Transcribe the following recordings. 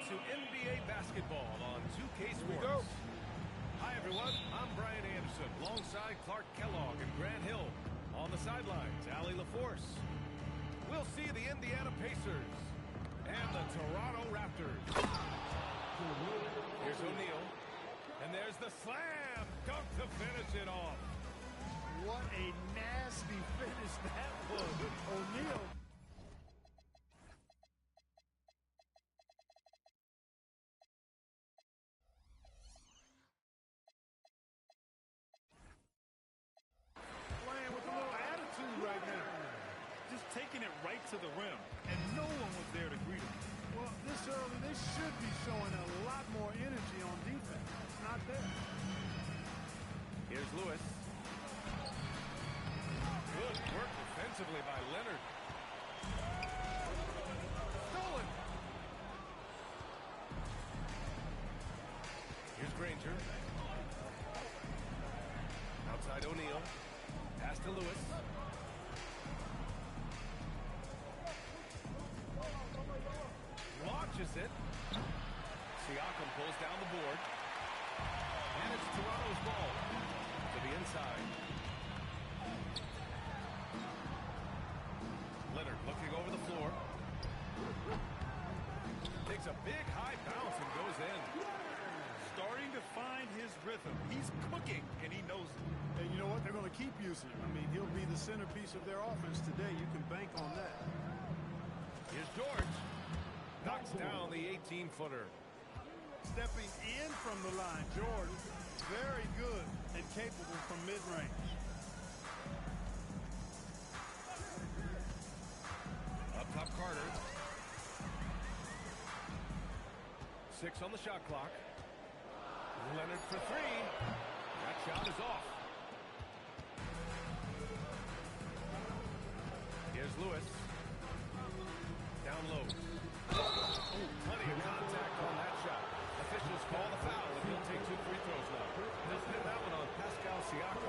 to NBA basketball on 2K Sports. Hi, everyone. I'm Brian Anderson, alongside Clark Kellogg and Grant Hill. On the sidelines, Allie LaForce. We'll see the Indiana Pacers and the Toronto Raptors. Here's O'Neal. And there's the slam dunk to finish it off. What a nasty finish that was. O'Neal. Playing with a little attitude right now. Just taking it right to the rim, and no one was there to greet him. Well, this early, they should be showing a lot more energy on defense. It's not there. Here's Lewis. Good work defensively by Leonard. Stolen. Here's Granger. Outside O'Neal. Pass to Lewis. Launches it. Siakam pulls down the board. And it's Toronto's ball to the inside. Leonard looking over the floor. Takes a big high bounce and goes in. Starting to find his rhythm. He's cooking, and he knows it. And you know what? They're going to keep using him. I mean, he'll be the centerpiece of their offense today. You can bank on that. Here's George. Knocks down the 18-footer. Stepping in from the line, Jordan, very good and capable from mid-range. Up top, Carter. 6 on the shot clock. Leonard for 3. That shot is off. Here's Lewis. Down low. Oh, plenty of contact on that shot. Officials call the foul, and he'll take 2 free throws now. They'll pin that one on Pascal Siakam.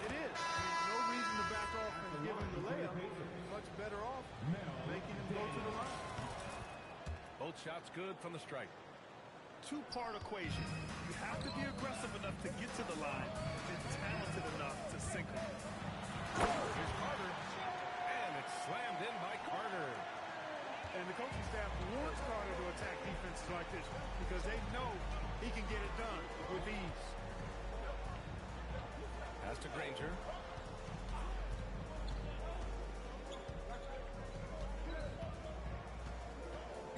It is. I mean, no reason to back off from giving the layup. Much better off making him go to the line. Both shots good from the strike. Two-part equation. You have to be aggressive enough to get to the line and talented enough to sink them. Here's Carter. And it's slammed in by Carter. And the coaching staff wants Carter to attack defenses like this because they know he can get it done with ease. Pass to Granger.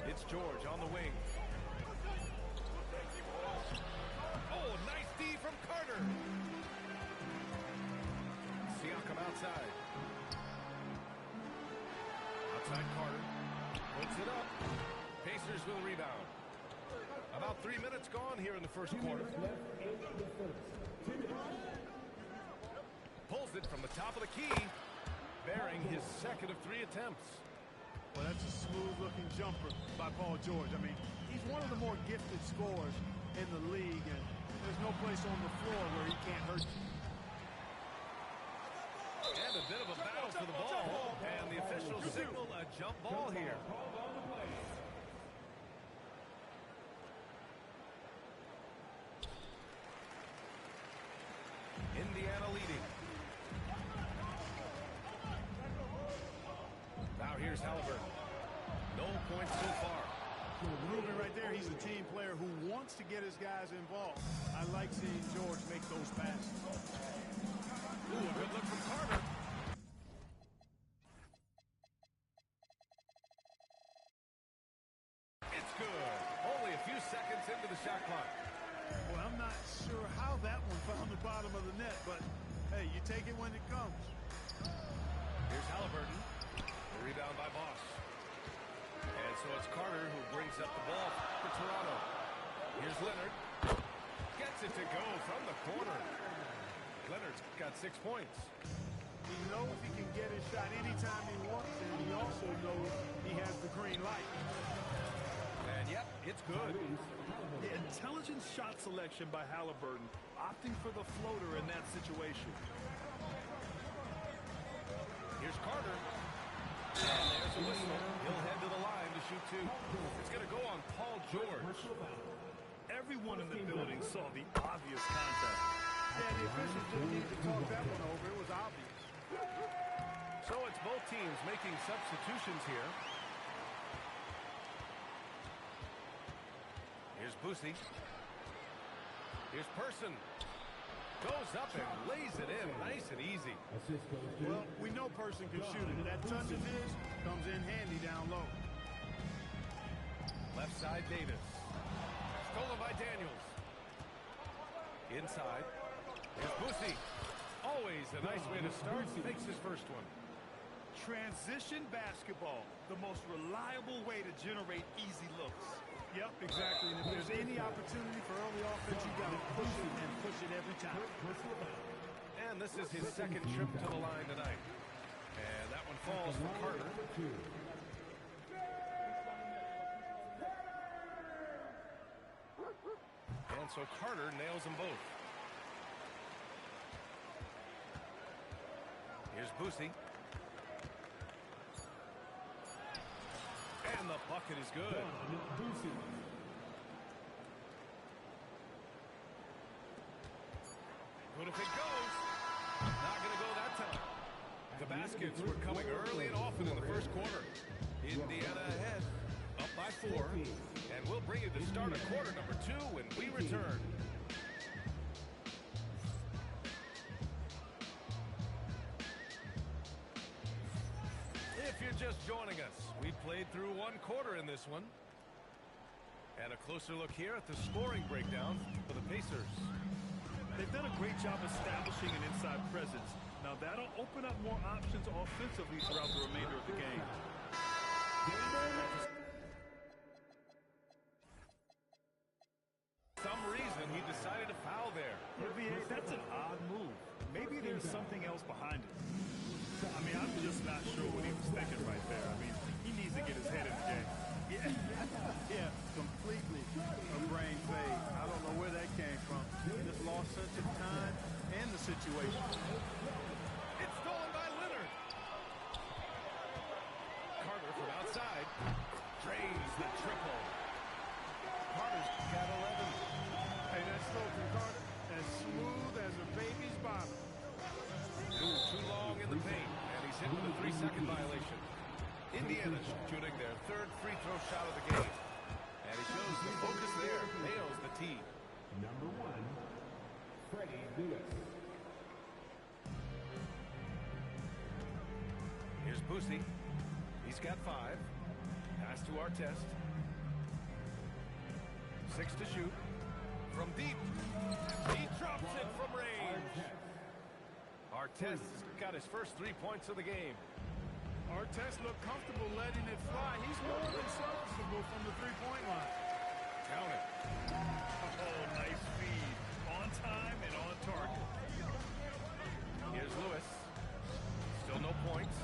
It's George on the wing. Oh, nice D from Carter. Siakam outside. Outside Carter. Puts it up. Pacers will rebound. About 3 minutes gone here in the first quarter. Pulls it from the top of the key, bearing his second of 3 attempts. Well, that's a smooth-looking jumper by Paul George. I mean, he's one of the more gifted scorers in the league, and there's no place on the floor where he can't hurt you. And a bit of a battle for the ball, and the officials signal a jump ball here. Indiana leading. Now here's Halliburton. No points so far. Ruben right there, he's a team player who wants to get his guys involved. I like seeing George make those passes. Ooh, a good look from Carter. It's good. Only a few seconds into the shot clock. Well, I'm not sure how that one found the bottom of the net, but hey, you take it when it comes. Here's Halliburton. The rebound by Boss. And so it's Carter who brings up the ball for Toronto. Here's Leonard. Gets it to go from the corner. Leonard's got 6 points. He knows he can get his shot anytime he wants, and he also knows he has the green light. And yep, it's good. The intelligent shot selection by Halliburton, opting for the floater in that situation. Here's Carter. And there's a whistle. He'll head to the line to shoot two. It's going to go on Paul George. Everyone in the building saw the obvious contact. Yeah, the officials just needed to talk that one over. It was obvious. So it's both teams making substitutions here. Here's Boosie. Here's Person. Goes up and lays it in nice and easy. Well, we know Person can shoot it. That touch of his comes in handy down low. Left side Davis. Stolen by Daniels. Inside. Here's Boosie. Always a nice way to start. Makes his first one. Transition basketball, the most reliable way to generate easy looks. Yep, exactly. And if there's any opportunity for early offense, you got to push it and push it every time. And this is his second trip to the line tonight. And that one falls for Carter. And so Carter nails them both. Here's Boosie. And the bucket is good. Good if it goes. Not going to go that time. The baskets were coming early and often in the first quarter. Indiana ahead, up by 4. And we'll bring you to start of quarter number 2 when we return. If you're just joining us, we played through one quarter in this one. And a closer look here at the scoring breakdown for the Pacers. They've done a great job establishing an inside presence. Now that'll open up more options offensively throughout the remainder of the game. Some reason he decided to foul there. That's an odd move. Maybe there's something else behind it. I mean, I'm just not sure what he was thinking right there. I mean, he needs to get his head in the game. Yeah, completely a brain fade. I don't know where that came from. Just lost sense of time and the situation. It's stolen by Leonard. Carter from outside drains the triple. Carter's got 11. Hey, that's throw from Carter as smooth as a baby's bottom. Too long in the paint, and he's hit with a 3-second violation. Indiana's shooting their third free throw shot of the game. And he shows the focus there, nails the tee. Number 1, Freddie Lewis. Here's Boosie. He's got 5. Pass to Artest. 6 to shoot. From deep. He drops it from range. Artest's got his first 3 points of the game. Artest looked comfortable letting it fly. He's more than serviceable from the three-point line. Count it. Oh, nice feed. On time and on target. Here's Lewis. Still no points.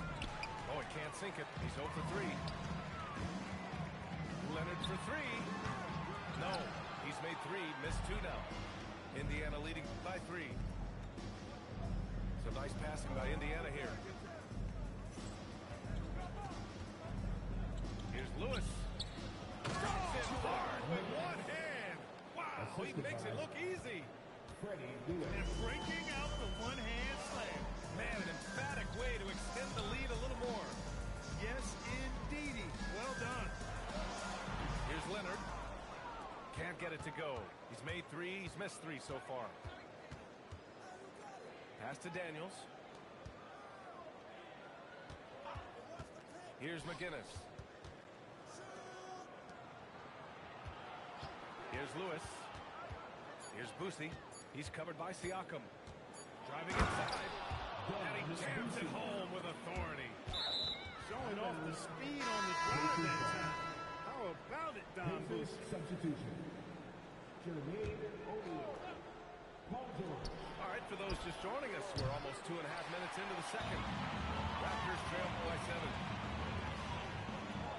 Oh, he can't sink it. He's 0 for 3. Leonard for 3. No. He's made 3. Missed 2 now. Indiana leading by 3. Some nice passing by Indiana here. Here's Lewis. Drops it hard with one hand. Wow, he makes it look easy. Freddie Lewis. And breaking out the one-hand slam. Man, an emphatic way to extend the lead a little more. Yes, indeedy. Well done. Here's Leonard. Can't get it to go. He's made 3. He's missed 3 so far. Pass to Daniels. Here's McGinnis. Here's Lewis. Here's Boosie. He's covered by Siakam. Driving inside. And he jams it home with authority. Showing off the speed on the drive that time. How about it, Don Pacers Boosie? substitution. Jermaine O'Neal. Paul George. All right, for those just joining us, we're almost 2.5 minutes into the second. Raptors trail by 7.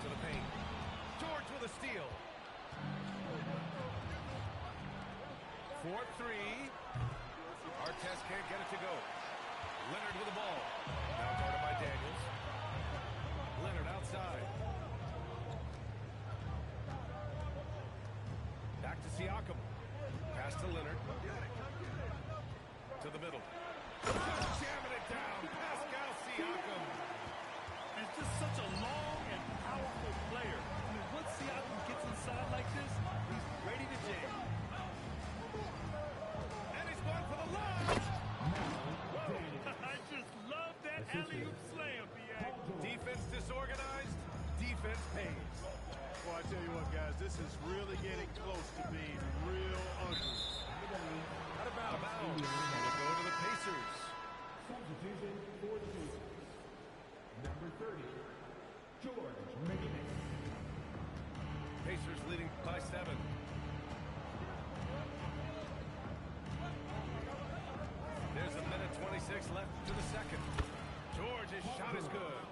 To the paint. George with a steal. 4-3. Artest can't get it to go. Leonard with the ball. Now guarded by Daniels. outside. Back to Siakam. Pass to Leonard. To the middle. Jamming it down. Pascal Siakam. He's just such a long and powerful player. I mean, once Siakam gets inside like this, he's ready to jam. And he's going for the line. I just love that alley-oop slam, B.A. Defense disorganized. Defense pays. Well, I tell you what, guys, this is really getting close to being real ugly. Out of bounds. We'll go to the Pacers. Substitution for the Pacers. Number 30, George McGinnis. Pacers leading by 7. There's a minute 26 left to the second. George's shot is good.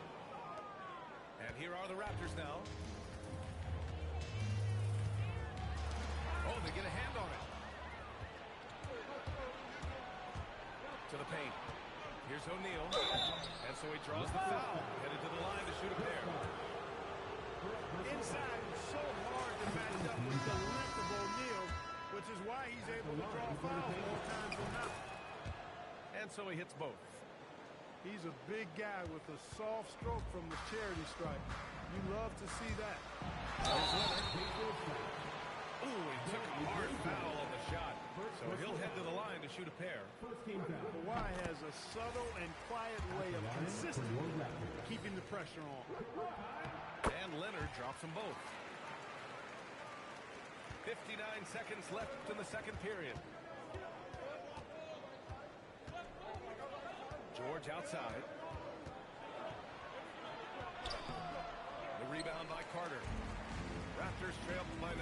And here are the Raptors now. Oh, they get a hand on it. To the paint. Here's O'Neal. And so he draws the foul. Headed to the line to shoot a pair. Inside, it's so hard to match up with the length of O'Neal, which is why he's able to draw fouls more times than not. And so he hits both. He's a big guy with a soft stroke from the charity stripe. You love to see that. Ooh, he took a hard foul on the shot. So he'll head to the line to shoot a pair. Kawhi has a subtle and quiet way of consistently keeping the pressure on. And Leonard drops them both. 59 seconds left in the second period. George outside. The rebound by Carter. Raptors trail by 9.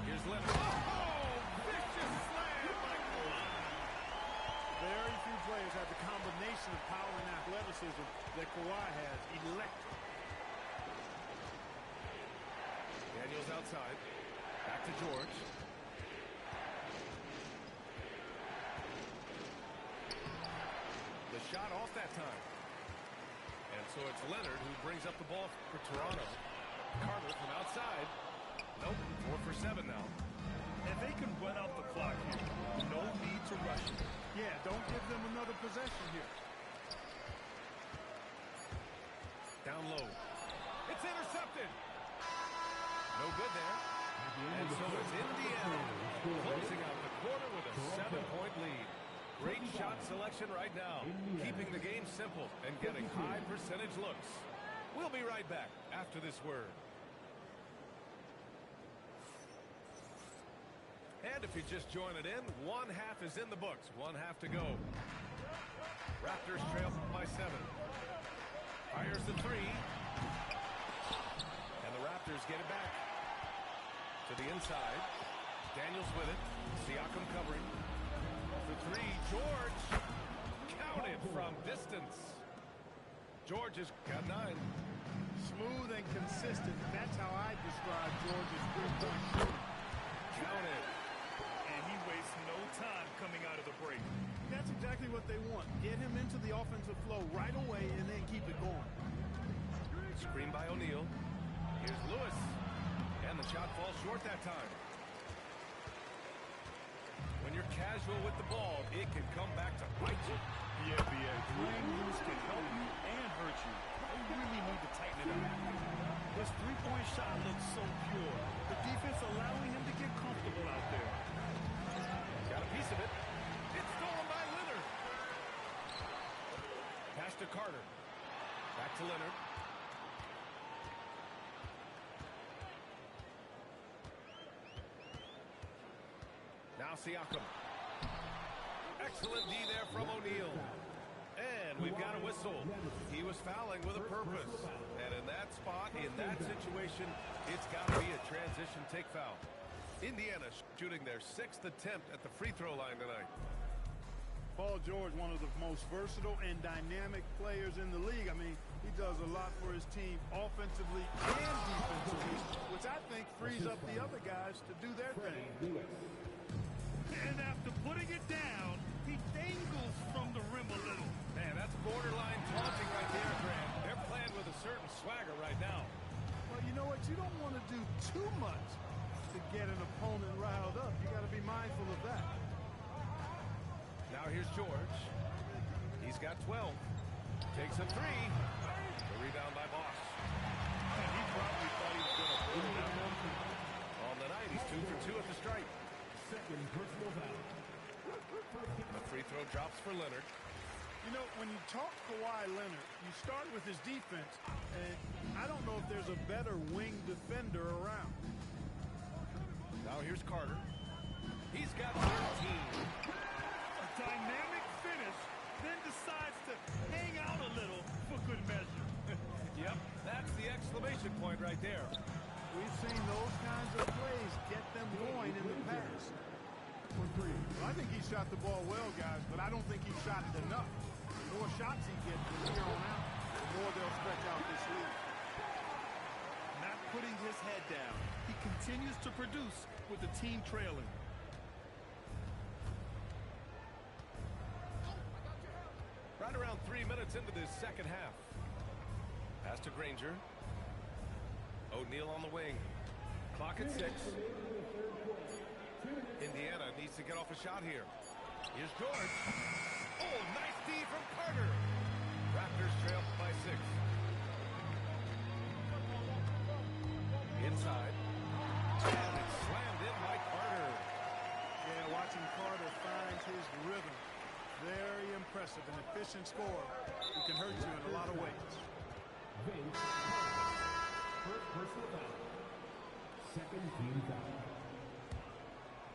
Here's Leonard. Oh, vicious slam by Kawhi. Very few players have the combination of power and athleticism that Kawhi has. Electric. Daniels outside. Back to George. The shot off that time. And so it's Leonard who brings up the ball for Toronto. Carter from outside. Nope, 4 for 7 now. And they can run out the clock here. No need to rush it. Yeah, don't give them another possession here. Down low. It's intercepted. No good there. And so it's Indiana closing out the quarter with a 7-point lead. Great shot selection right now, keeping the game simple and getting high percentage looks. We'll be right back after this word. And if you just join it in, 1 half is in the books, 1 half to go. Raptors trail by 7. Fires the 3. And the Raptors get it back. To the inside. Daniels with it. Siakam covering. The 3, George. Counted from distance. George has got 9. Smooth and consistent. That's how I describe George's three-point shooting. Counted. And he wastes no time coming out of the break. That's exactly what they want. Get him into the offensive flow right away and then keep it going. Screen by O'Neal. Here's Lewis. And the shot falls short that time. When you're casual with the ball, it can come back to bite you. Yeah, B.A. Playing loose can help you and hurt you. They really need to tighten it up. His three-point shot looks so pure. The defense allowing him to get comfortable out there. Got a piece of it. It's stolen by Leonard. Pass to Carter. Back to Leonard. Now Siakam. Excellent D there from O'Neal. And we've got a whistle. He was fouling with a purpose. And in that spot, in that situation, it's got to be a transition take foul. Indiana shooting their 6th attempt at the free throw line tonight. Paul George, one of the most versatile and dynamic players in the league. I mean, he does a lot for his team offensively and defensively, which I think frees up the other guys to do their thing. And after putting it down, he dangles from the rim a little. Man, that's borderline taunting right there, Grant. They're playing with a certain swagger right know what? You don't want to do too much to get an opponent riled up. You got to be mindful of that. Now here's George. He's got 12. Takes a three. The rebound by Bosch. And he probably thought he was going to pull it out. On the night, he's 2 for 2 at the stripe. Second personal foul. The free throw drops for Leonard. You know, when you talk Kawhi Leonard, you start with his defense, and I don't know if there's a better wing defender around. Now here's Carter. He's got 13. A dynamic finish, then decides to hang out a little for good measure. Yep, that's the exclamation point right there. We've seen those kinds of plays get them going in the past. For three. Well, I think he shot the ball well, guys, but I don't think he shot it enough. The more shots he gets from here on out, the more they'll stretch out this lead. Not putting his head down. He continues to produce with the team trailing. Right around 3 minutes into this second half. Pass to Granger. O'Neal on the wing. Clock at 6. Indiana needs to get off a shot here. Here's George. Oh, nice D from Carter. Raptors trail by 6. Inside. And it's slammed in by Carter. Yeah, watching Carter find his rhythm. Very impressive. An efficient scorer who can hurt you in a lot of ways. Vince. First personal foul. Second team foul.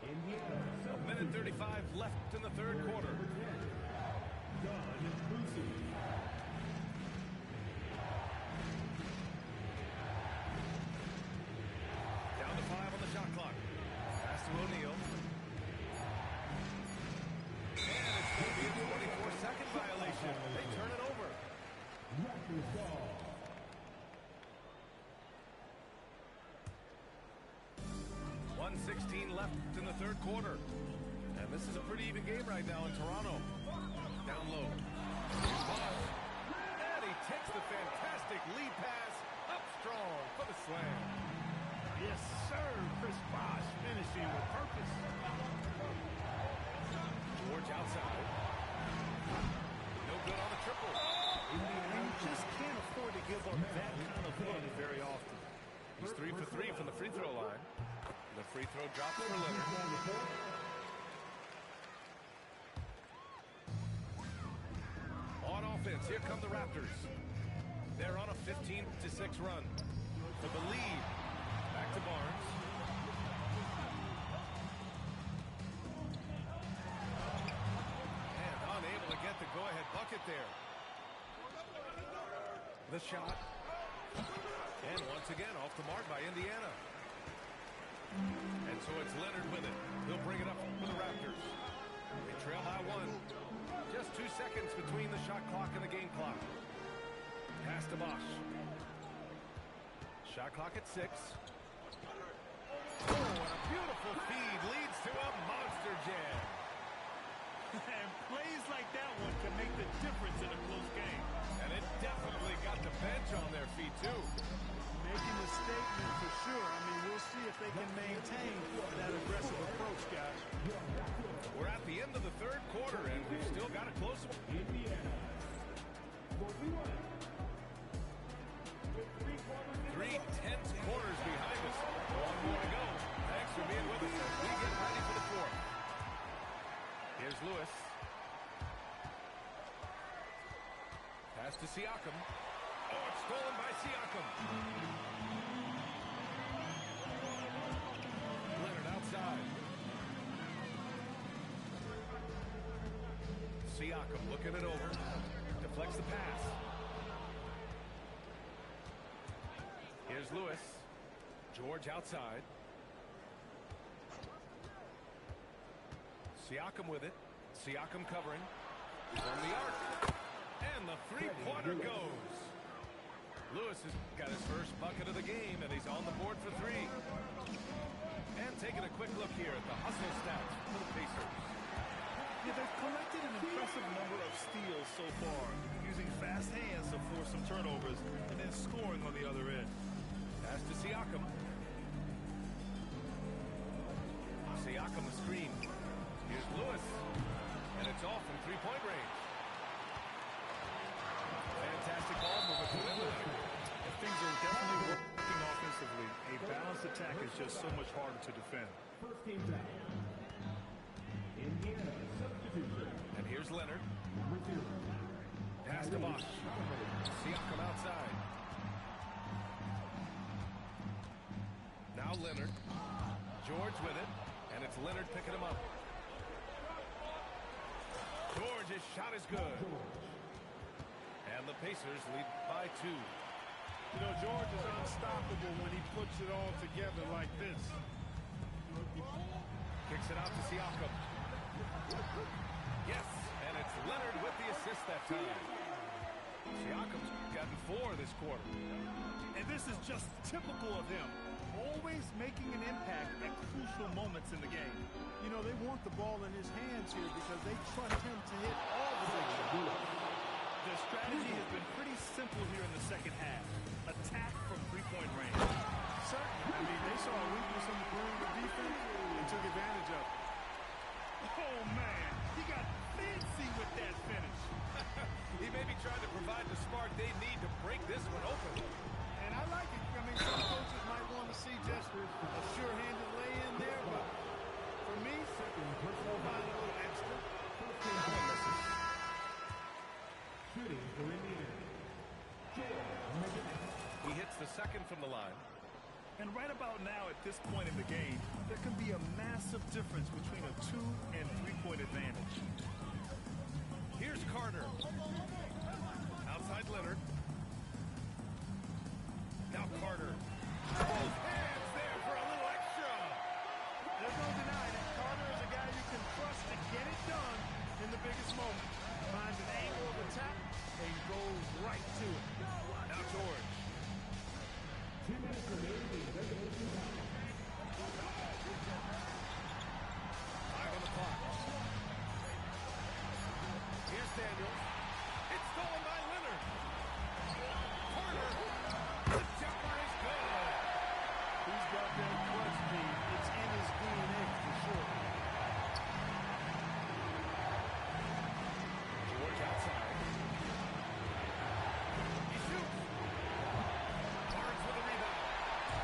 Indiana. A minute 35 left in the third quarter. Don Lucy. Down to 5 on the shot clock. Pass to O'Neal. And it's going to be a 24-second violation. They turn it over. Raptors ball. 1:16 left in the third quarter. And this is a pretty even game right now in Toronto. Down low. And he takes the fantastic lead pass up strong for the slam. Yes, sir. Chris Bosh finishing with purpose. George outside. No good on the triple. And you just can't afford to give up that kind of fun very often. He's 3 for 3 from the free throw line. The free throw drops for Leonard. On offense, here come the Raptors. They're on a 15-6 run. For the lead. Back to Barnes. And unable to get the go-ahead bucket there. The shot. And once again, off the mark by Indiana. And so it's Leonard with it. He'll bring it up for the Raptors. They trail by 1. Just 2 seconds between the shot clock and the game clock. Pass to Bosch. Shot clock at 6. Oh, and a beautiful feed leads to a monster jam. And plays like that one can make the difference in a close game. And it definitely got the bench on their feet, too. Making a statement for sure. I mean, we'll see if they can maintain that aggressive approach, guys. We're at the end of the third quarter, and we've still got a close one. Indiana. 41. 3 tense quarters behind us. One more to go. Thanks for being with us as we get ready for the fourth. Here's Lewis. Pass to Siakam. Oh, it's stolen by Siakam. Leonard outside. Siakam looking it over. Deflects the pass. Here's Lewis. George outside. Siakam with it. Siakam covering. From the arc. And the three-pointer goes. Lewis has got his first bucket of the game, and he's on the board for 3. And taking a quick look here at the hustle stats for the Pacers. Yeah, they've collected an impressive number of steals so far, using fast hands to force some turnovers and then scoring on the other end. Pass to Siakam. Siakam a screen. Here's Lewis. And it's off from three-point range. Fantastic ball movement to win there. And things are definitely working offensively. A balanced attack is just so much harder to defend. First team foul. Indiana substitution. And here's Leonard. Number 2. Pass to Bosch. Siakam outside. Now Leonard. George with it. And it's Leonard picking him up. George, his shot is good. And the Pacers lead by 2. You know, George is unstoppable when he puts it all together like this. Kicks it out to Siakam. Yes, and it's Leonard with the assist that time. Siakam's gotten 4 this quarter. And this is just typical of him. Always making an impact at crucial moments in the game. You know, they want the ball in his hands here because they trust him to hit all the big shots. The strategy has been pretty simple here in the second half. Attack from three-point range. Certainly. I mean, they saw a weakness in the perimeter defense and took advantage of it. Oh, man. He got fancy with that finish. He may be trying to provide the spark they need to break this one open. And I like it. I mean, some coaches might want to see just a sure-handed lay-in there, but for me, we'll find a little extra. Shooting for Indiana. He hits the second from the line. And right about now, at this point in the game, there can be a massive difference between a 2- and 3-point advantage. Here's Carter. Outside Leonard. Now Carter. Both hands there for a little extra. There's no denying it. Carter is a guy you can trust to get it done in the biggest moment. Finds an angle of attack and goes right to it. Now George. 2 minutes remaining in regulation time. 5 on the clock. Here's Daniels. It's stolen by Leonard. Carter. The jumper is good. He's got that clutch speed. It's in his DNA for sure. George outside. He shoots. Barnes with a rebound.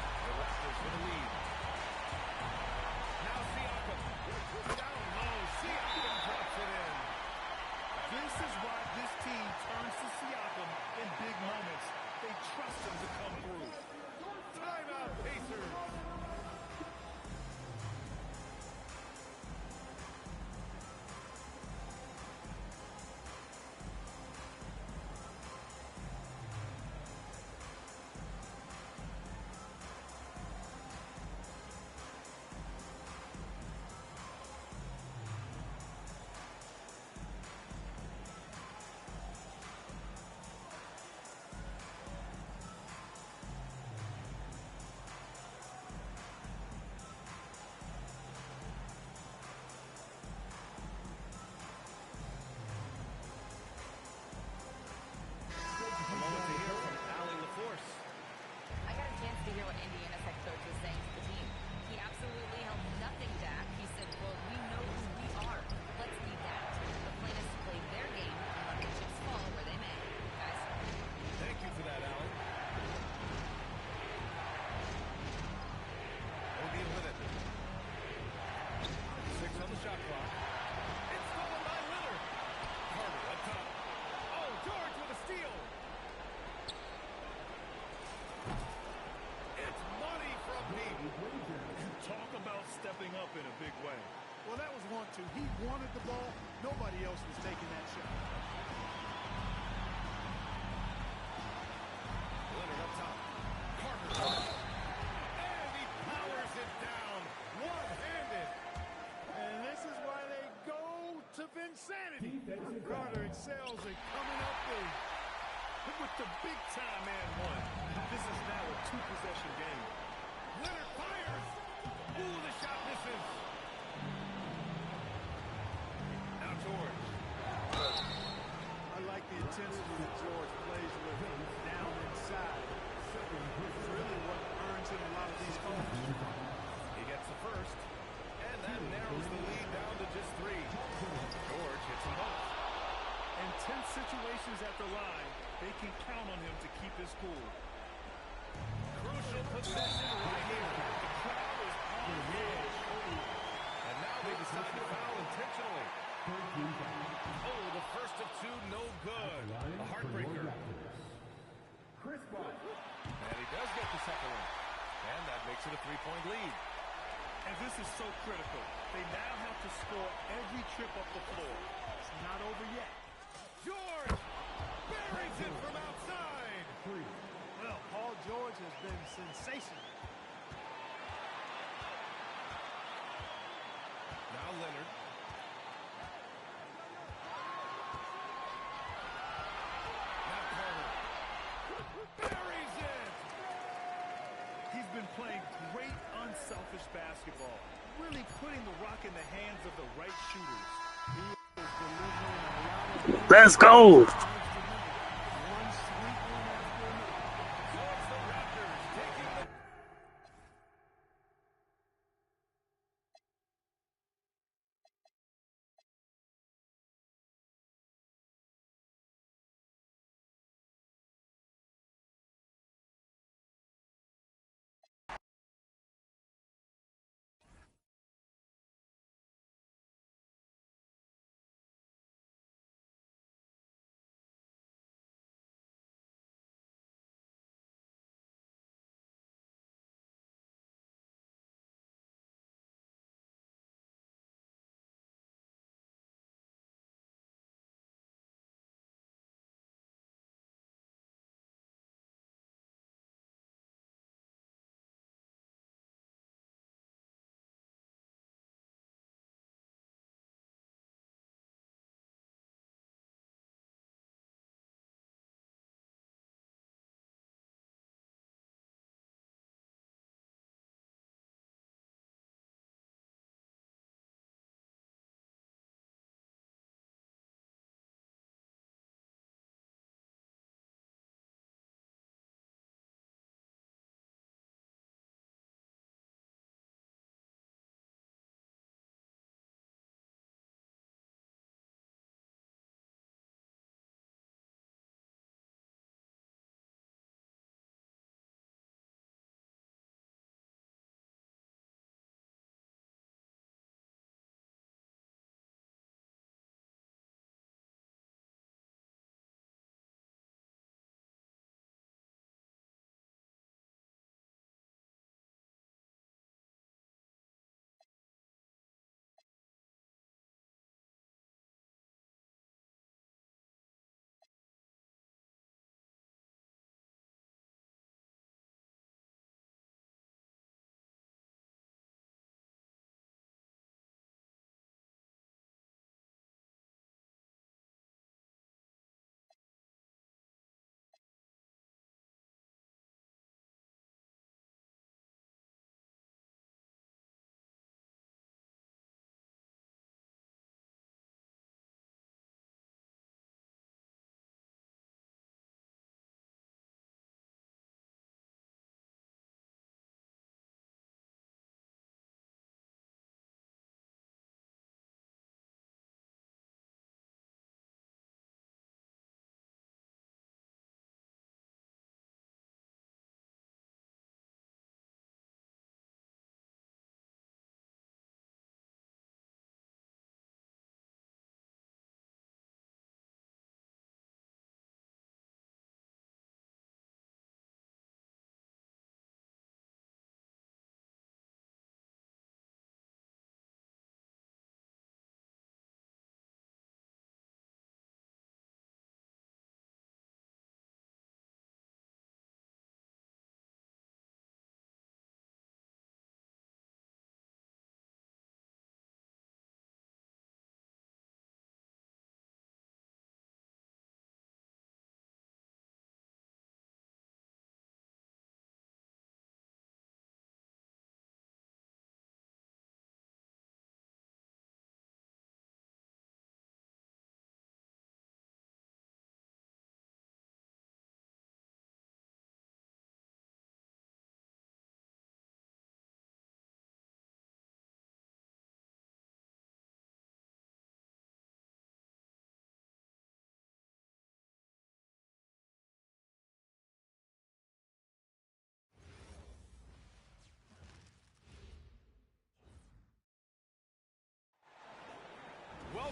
The Raptors with a lead. Now Siakam. Down low. Siakam drops it in. This is why this team turns to Siakam in big moments. They trust him to come through. Timeout, Pacers. A moment to hear from Allie LaForce. I got a chance to hear what Indiana's head coach was saying to the team. He absolutely held nothing back. He said, well, we know who we are. Let's be that. The plan is to play their game and let the chips fall where they may. Guys. Thank you for that, Allie. O'Neal with it. 6 on the shot clock. It's stolen by Lillard. Carter up top. Oh, George with a steal. It's money from deep. Talk about stepping up in a big way. Well, that was 1-2. He wanted the ball. Nobody else was taking that shot. Leonard up top. Carter. And he powers it down. One-handed. And this is why they go to Vinsanity. Carter excels at coming up big. With the big-time man one, this is now a 2-possession game. Leonard fires. Ooh, the shot misses. Now George. I like the intensity that George plays with down inside. It's really what line, they can count on him to keep his cool. Crucial possession right here. The crowd is on edge. And now they decide to foul intentionally. Oh, the first of two, no good. A heartbreaker. Chris Paul. And he does get the second one. And that makes it a three-point lead. And this is so critical. They now have to score every trip up the floor. It's not over yet. George buries it from outside. Well, Paul George has been sensational. Now Leonard. Now Carter. Buries it. He's been playing great, unselfish basketball, really putting the rock in the hands of the right shooters. He is delivering a lot of Let's go.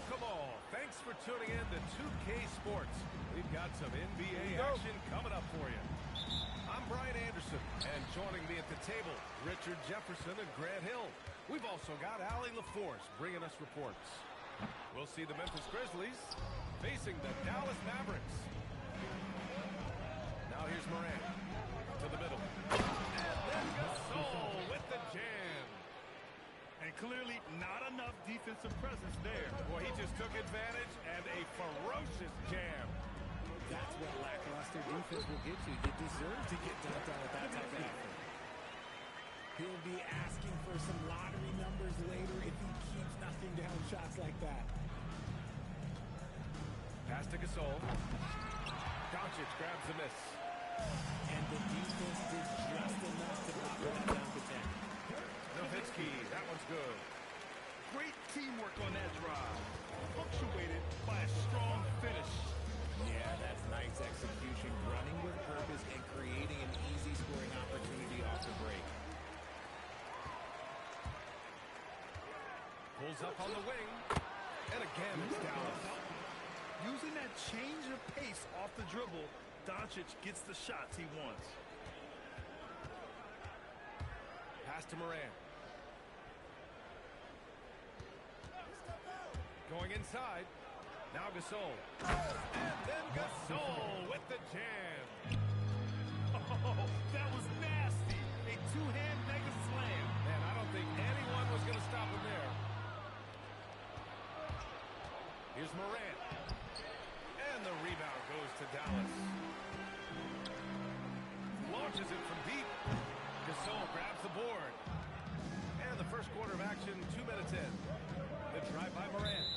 Welcome all. Thanks for tuning in to 2K Sports. We've got some NBA action coming up for you. I'm Brian Anderson, and joining me at the table, Richard Jefferson and Grant Hill. We've also got Allie LaForce bringing us reports. We'll see the Memphis Grizzlies facing the Dallas Mavericks. Now here's Morant to the middle. And then Gasol with the jam. And clearly not enough defensive presence there. Boy, he just took advantage and a ferocious jam. That's what lackluster defense will get you. You deserve to get dunked on with that type of effort. He'll be asking for some lottery numbers later if he keeps knocking down shots like that. Pass to Gasol. Doncic grabs the miss. And the defense did just enough to knock that down to 10. Nowitzki, that one's good. Great teamwork on that drive. Punctuated by a strong finish. Yeah, that's nice execution. Running with purpose and creating an easy scoring opportunity off the break. Pulls up on the wing. And again, it's Dallas. Using that change of pace off the dribble, Doncic gets the shots he wants. Pass to Morant. Going inside. Now Gasol. And then Gasol with the jam. Oh, that was nasty. A two-hand mega slam. Man, I don't think anyone was going to stop him there. Here's Morant. And the rebound goes to Dallas. Launches it from deep. Gasol grabs the board. And the first quarter of action, 2 minutes in. The drive by Morant.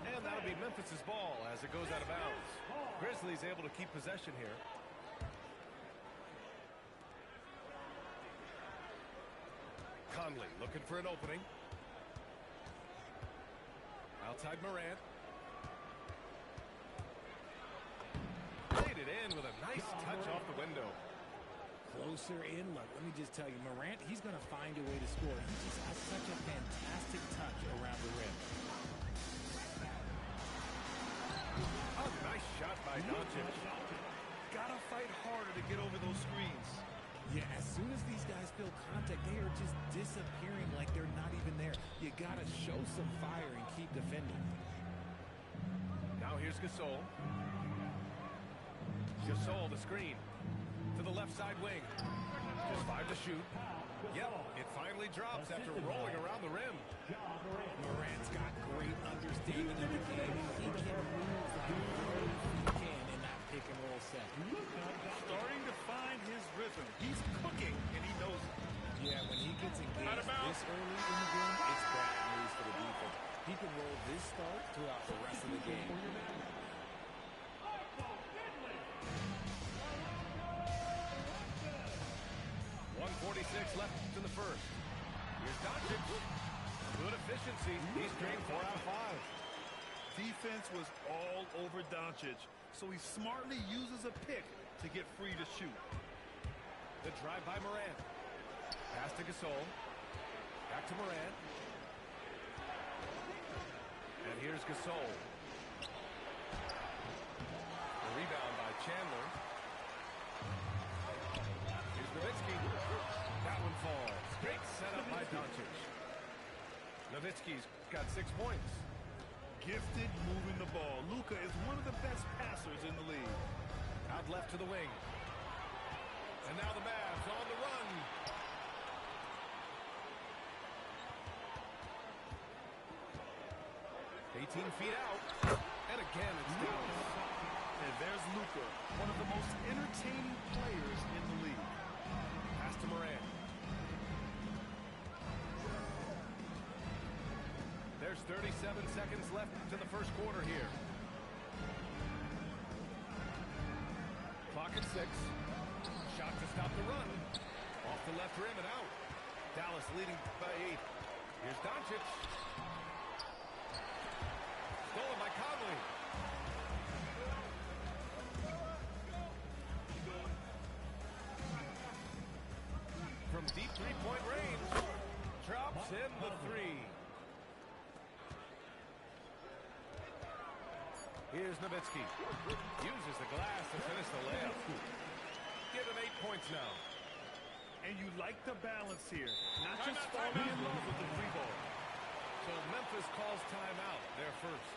And that'll be Memphis's ball as it goes out of bounds. Grizzlies able to keep possession here. Conley looking for an opening. Outside Morant. Laid it in with a nice touch off the window. Closer in, look, let me just tell you, Morant, he's going to find a way to score. He just has such a fantastic touch around the rim. A nice shot by Doncic. Gotta fight harder to get over those screens. Yeah, as soon as these guys feel contact, they are just disappearing like they're not even there. You got to show some fire and keep defending. Now here's Gasol. Gasol, the screen. To the left side wing. Just 5 to shoot. Yep, it finally drops after rolling around the rim. Morant's got great understanding of the game. He can move however he can in that pick and roll set. Starting to find his rhythm. He's cooking, and he knows it. Yeah, when he gets engaged this early in the game, it's bad news for the defense. He can roll this start throughout the rest of the game. 1:46 left in the first. Here's Doncic. Good efficiency. He's drained 4 out of 5. Defense was all over Doncic, so he smartly uses a pick to get free to shoot. The drive by Morant. Pass to Gasol. Back to Morant. And here's Gasol. The rebound by Chandler. Here's Nowitzki. That one falls. Great setup by Doncic. Nowitzki's got 6 points. Gifted moving the ball. Luka is one of the best passers in the league. Out left to the wing. And now the Mavs on the run. "18 feet out." And again, it's Dallas. And there's Luka, one of the most entertaining players in the league. Pass to Morant. There's 37 seconds left to the first quarter here. Clock at 6. Shot to stop the run. Off the left rim and out. Dallas leading by 8. Here's Doncic. Stolen by Conley. From deep three-point range. Drops in the 3. Here's Nowitzki. Uses the glass to finish the layup. Give him 8 points now. And you like the balance here. Not just falling in love with the free ball. So Memphis calls timeout, their first.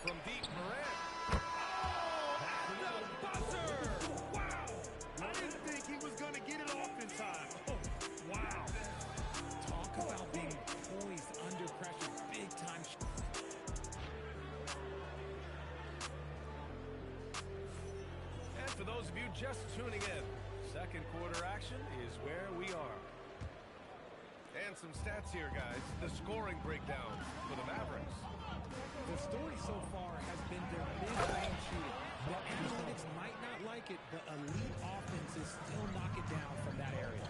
From deep, Morant. Oh, the buzzer! Wow! I didn't think he was going to get it off in time. Oh, wow. Talk about being poised under pressure. Big time. And for those of you just tuning in, second quarter action is where we are. And some stats here, guys. The scoring breakdown for the Mavericks. The story so far has been their mid-range shooting. The analytics might not like it, but elite offenses still knock it down from that area.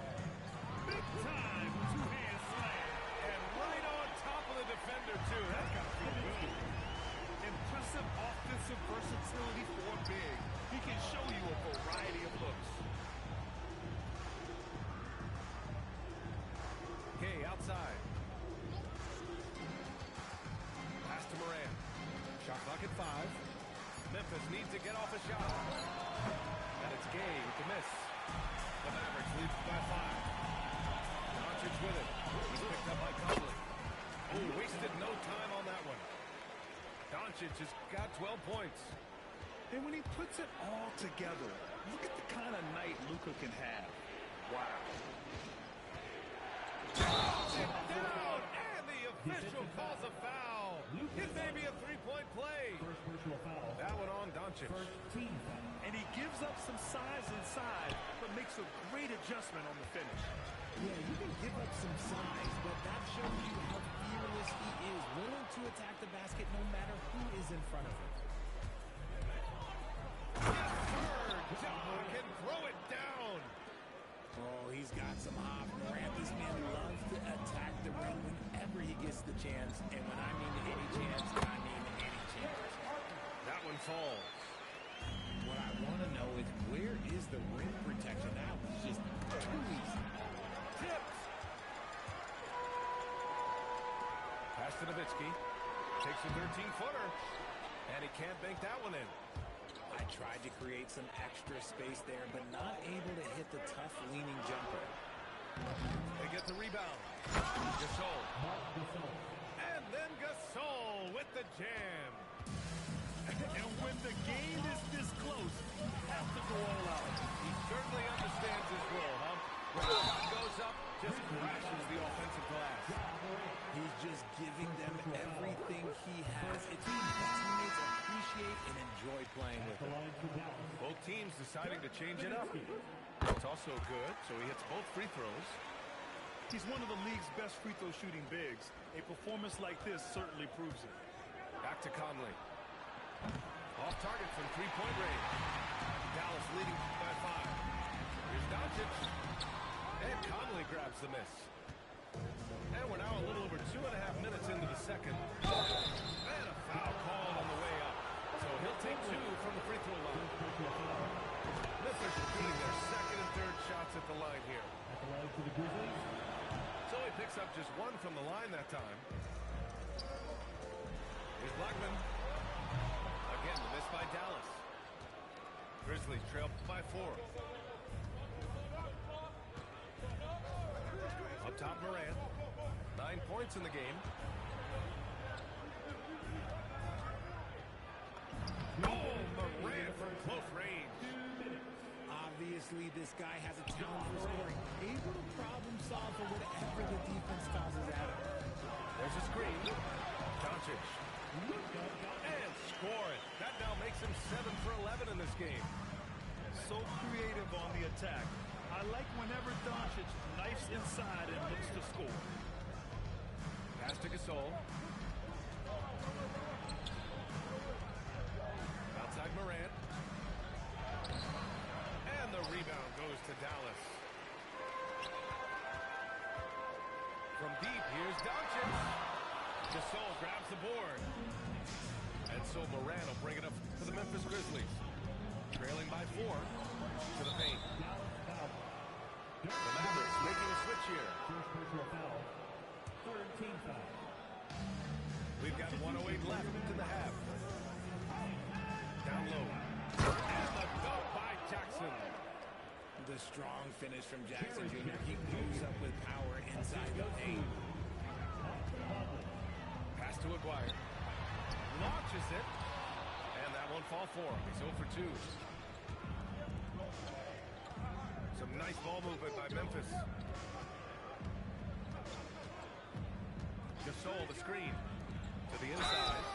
Big time two-hand slam. And right on top of the defender, too. That's got to feel good. Impressive offensive versatility for a big. He can show you a variety of looks. Okay, outside. Pass to Morant. Shot clock at 5. Memphis needs to get off a shot. And it's Gay with the miss. The Mavericks lead by 5. Doncic with it. He's picked up by Conley. Oh, wasted no time on that one. Doncic has got 12 points. And when he puts it all together, look at the kind of night Luka can have. Wow. It down, and the official calls a foul. It may be a three-point play. First personal foul. That one on Doncic. First team foul. And he gives up some size inside, but makes a great adjustment on the finish. Yeah, you can give up some size, but that shows you how fearless he is, willing to attack the basket no matter who is in front of him. Yes, sir. John can throw it down. Oh, he's got some hop. Morant, this man loves to attack the rim whenever he gets the chance. And when I mean any chance, I mean any chance. That one falls. What I want to know is where is the rim protection? That was just too easy. Tipped. Pass to Nowitzki. Takes a 13-footer. And he can't bank that one in. I tried to create some extra space there, but not able to hit the tough leaning jumper. They get the rebound. Gasol. Marc Gasol. And then Gasol with the jam. And when the game is this close, you have to go all out. He certainly understands his role, huh? When the shot goes up, just crashes the offensive glass. He's just giving them everything he has. It's what teammates appreciate and enjoy playing with The him. line for Dallas. Both teams deciding to change it up. It's also good, so he hits both free throws. He's one of the league's best free throw shooting bigs. A performance like this certainly proves it. Back to Conley. Off target from three-point range. Dallas leading by 5. Here's Doncic. And Conley grabs the miss. And we're now a little over 2.5 minutes into the second. And a foul call on the way up. So he'll take 2 from the free throw line. Memphis repeating their second and third shots at the line here. At the line for the Grizzlies. So he picks up just 1 from the line that time. Here's Blackman. Again, the miss by Dallas. Grizzlies trail by 4. Up top, Morant. 9 points in the game. Oh, Morant from close range. Obvious Obviously, this guy has a talent for scoring. Able to problem solve for whatever the defense tosses at him. There's a screen. Doncic. And score it. That now makes him 7 for 11 in this game. So creative on the attack. I like whenever Doncic knifes inside and looks to score. Pass to Gasol. Outside Morant. And the rebound goes to Dallas. From deep, here's Doncic. Gasol grabs the board. And so Morant will bring it up to the Memphis Grizzlies. Trailing by 4 to the paint. The Mavericks making a switch here. First personal foul. Third team foul. We've got 1:08 left to the half. Down low. And the dunk by Jackson. The strong finish from Jackson Jr. He moves up with power inside the paint. Pass to Aguirre. Launches it. And that won't fall for him. He's 0 for 2. Some nice ball movement by Memphis. Gasol, the screen. To the inside.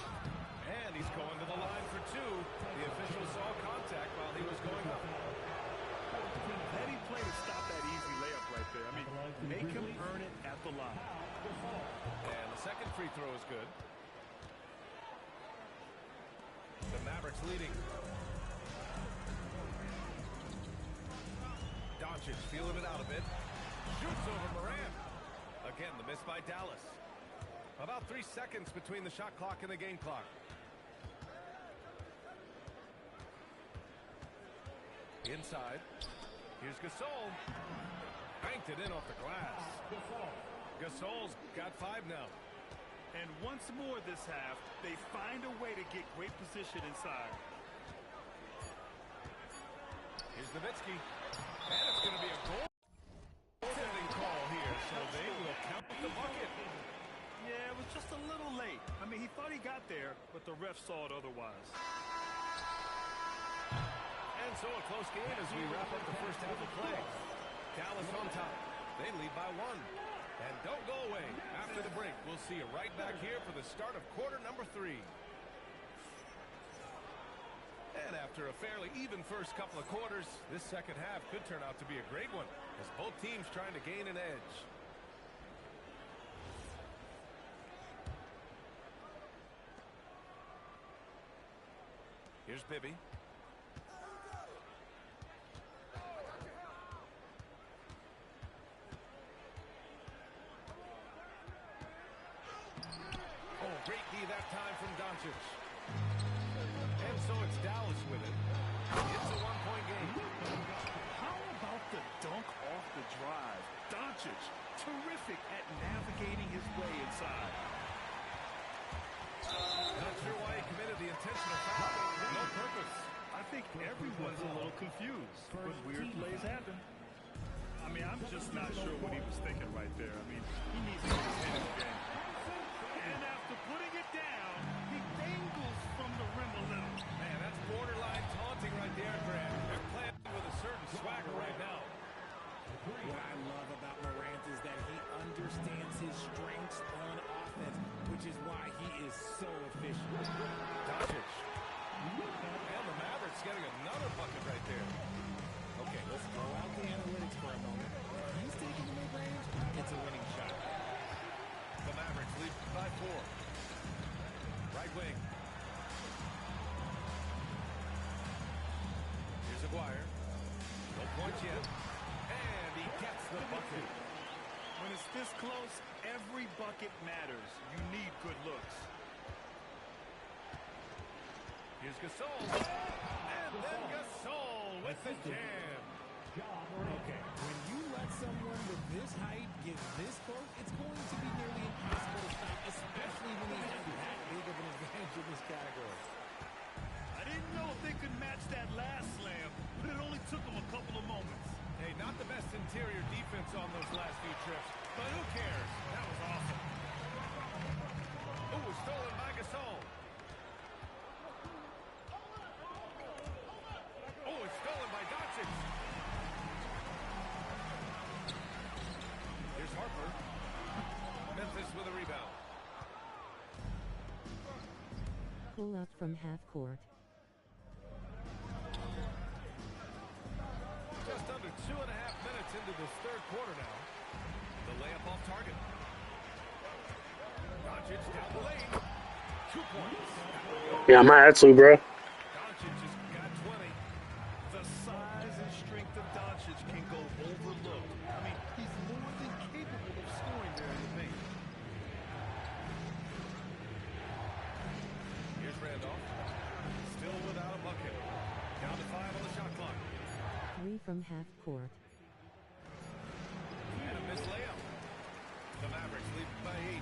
And he's going to the line for 2. The official saw contact while he was going up. Heady play to stop that easy layup right there. I mean, make him earn it at the line. And the second free throw is good. The Mavericks leading. Doncic feeling it out a bit. Shoots over Morant. Again, the miss by Dallas. About 3 seconds between the shot clock and the game clock. Inside. Here's Gasol. Banked it in off the glass. Gasol's got 5 now. And once more this half, they find a way to get great position inside. Here's Nowitzki. And it's going to be a goal-setting call here, so they will count the bucket. Yeah, it was just a little late. I mean, he thought he got there, but the ref saw it otherwise. And so a close game as we wrap up the first half of play. Dallas on top. They lead by 1. And don't go away. After the break, we'll see you right back here for the start of quarter number 3. And after a fairly even first couple of quarters, this second half could turn out to be a great one as both teams trying to gain an edge. Here's Bibby. Oh, great D that time from Doncic. And so it's Dallas with it. It's a 1-point game. How about the dunk off the drive? Doncic, terrific at navigating his way inside. Not sure why he committed the intentional foul. No purpose. I think everyone's a little confused, but weird plays happen. I mean, I'm just not sure what he was thinking right there. I mean, he needs to get his head in the game. And after putting it down, he dangles from the rim a little. Man, that's borderline taunting right there, Grant. They're playing with a certain swagger right now. What I love about Morant is that he understands his strengths on offense, which is why he is so efficient. Doncic. And the Mavericks getting another bucket right there. Okay, let's throw out the analytics for a moment. If he's taking the mid-range, it's a winning shot. The Mavericks lead by 4. Right wing. Here's Aguirre. No points yet. And he gets the bucket. When it's this close, every bucket matters. You need good looks. Here's Gasol. And then Gasol with the jam. Okay, when you let someone with this height get this close, it's going to be nearly impossible to stop, especially when he has that big of an advantage in this category. I didn't know if they could match that last slam, but it only took them a couple of moments. Hey, not the best interior defense on those last few trips, but who cares? That was awesome. Ooh, stolen by Gasol. Oh, it's stolen by Doncic. with a rebound. Pull up from half court. Just under 2.5 minutes into this third quarter now. The layup off target. Doncic down the lane. 2 points. Yeah, I might have to, bro. Doncic has got 20. The size and strength of Doncic can go overlooked. I mean, he's more than capable of scoring there in the paint. Here's Randolph. Still without a bucket. Down to 5 on the shot clock. 3 from half court. And a missed layup. The Mavericks lead by 8.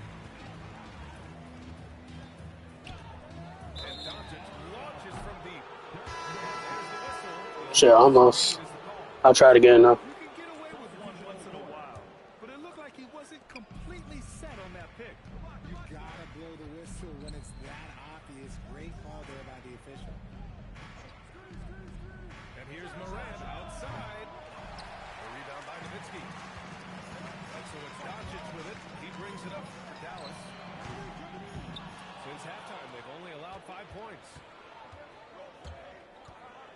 And Doncic launches from deep. There's the whistle. Shit, almost. I'll try it again now. You can get away with one once in a while, but it looked like he wasn't completely set on that pick. You gotta blow the whistle when it's that obvious. Great call there by the official. And here's Morant outside. A rebound by Nowitzki. And so it's Doncic with it. He brings it up for Dallas. Since halftime, they've only allowed 5 points.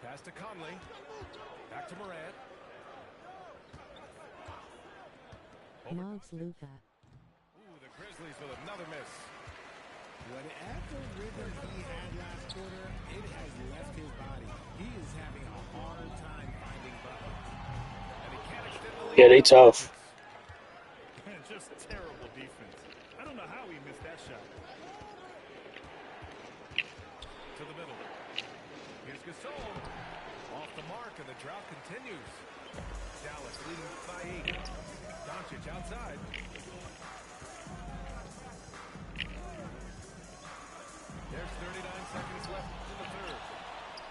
Pass to Conley. Back to Morant. Logs Luka. Ooh, the Grizzlies with another miss. Whatever rhythm he had last quarter, it has left his body. He is having a hard time finding buckets. And he can't extend the lead. Yeah, they tough. Man, just terrible defense. I don't know how he missed that shot. To the middle. Here's Gasol. Off the mark, and the drought continues. Dallas leading by 8. Doncic outside. There's 39 seconds left in the third.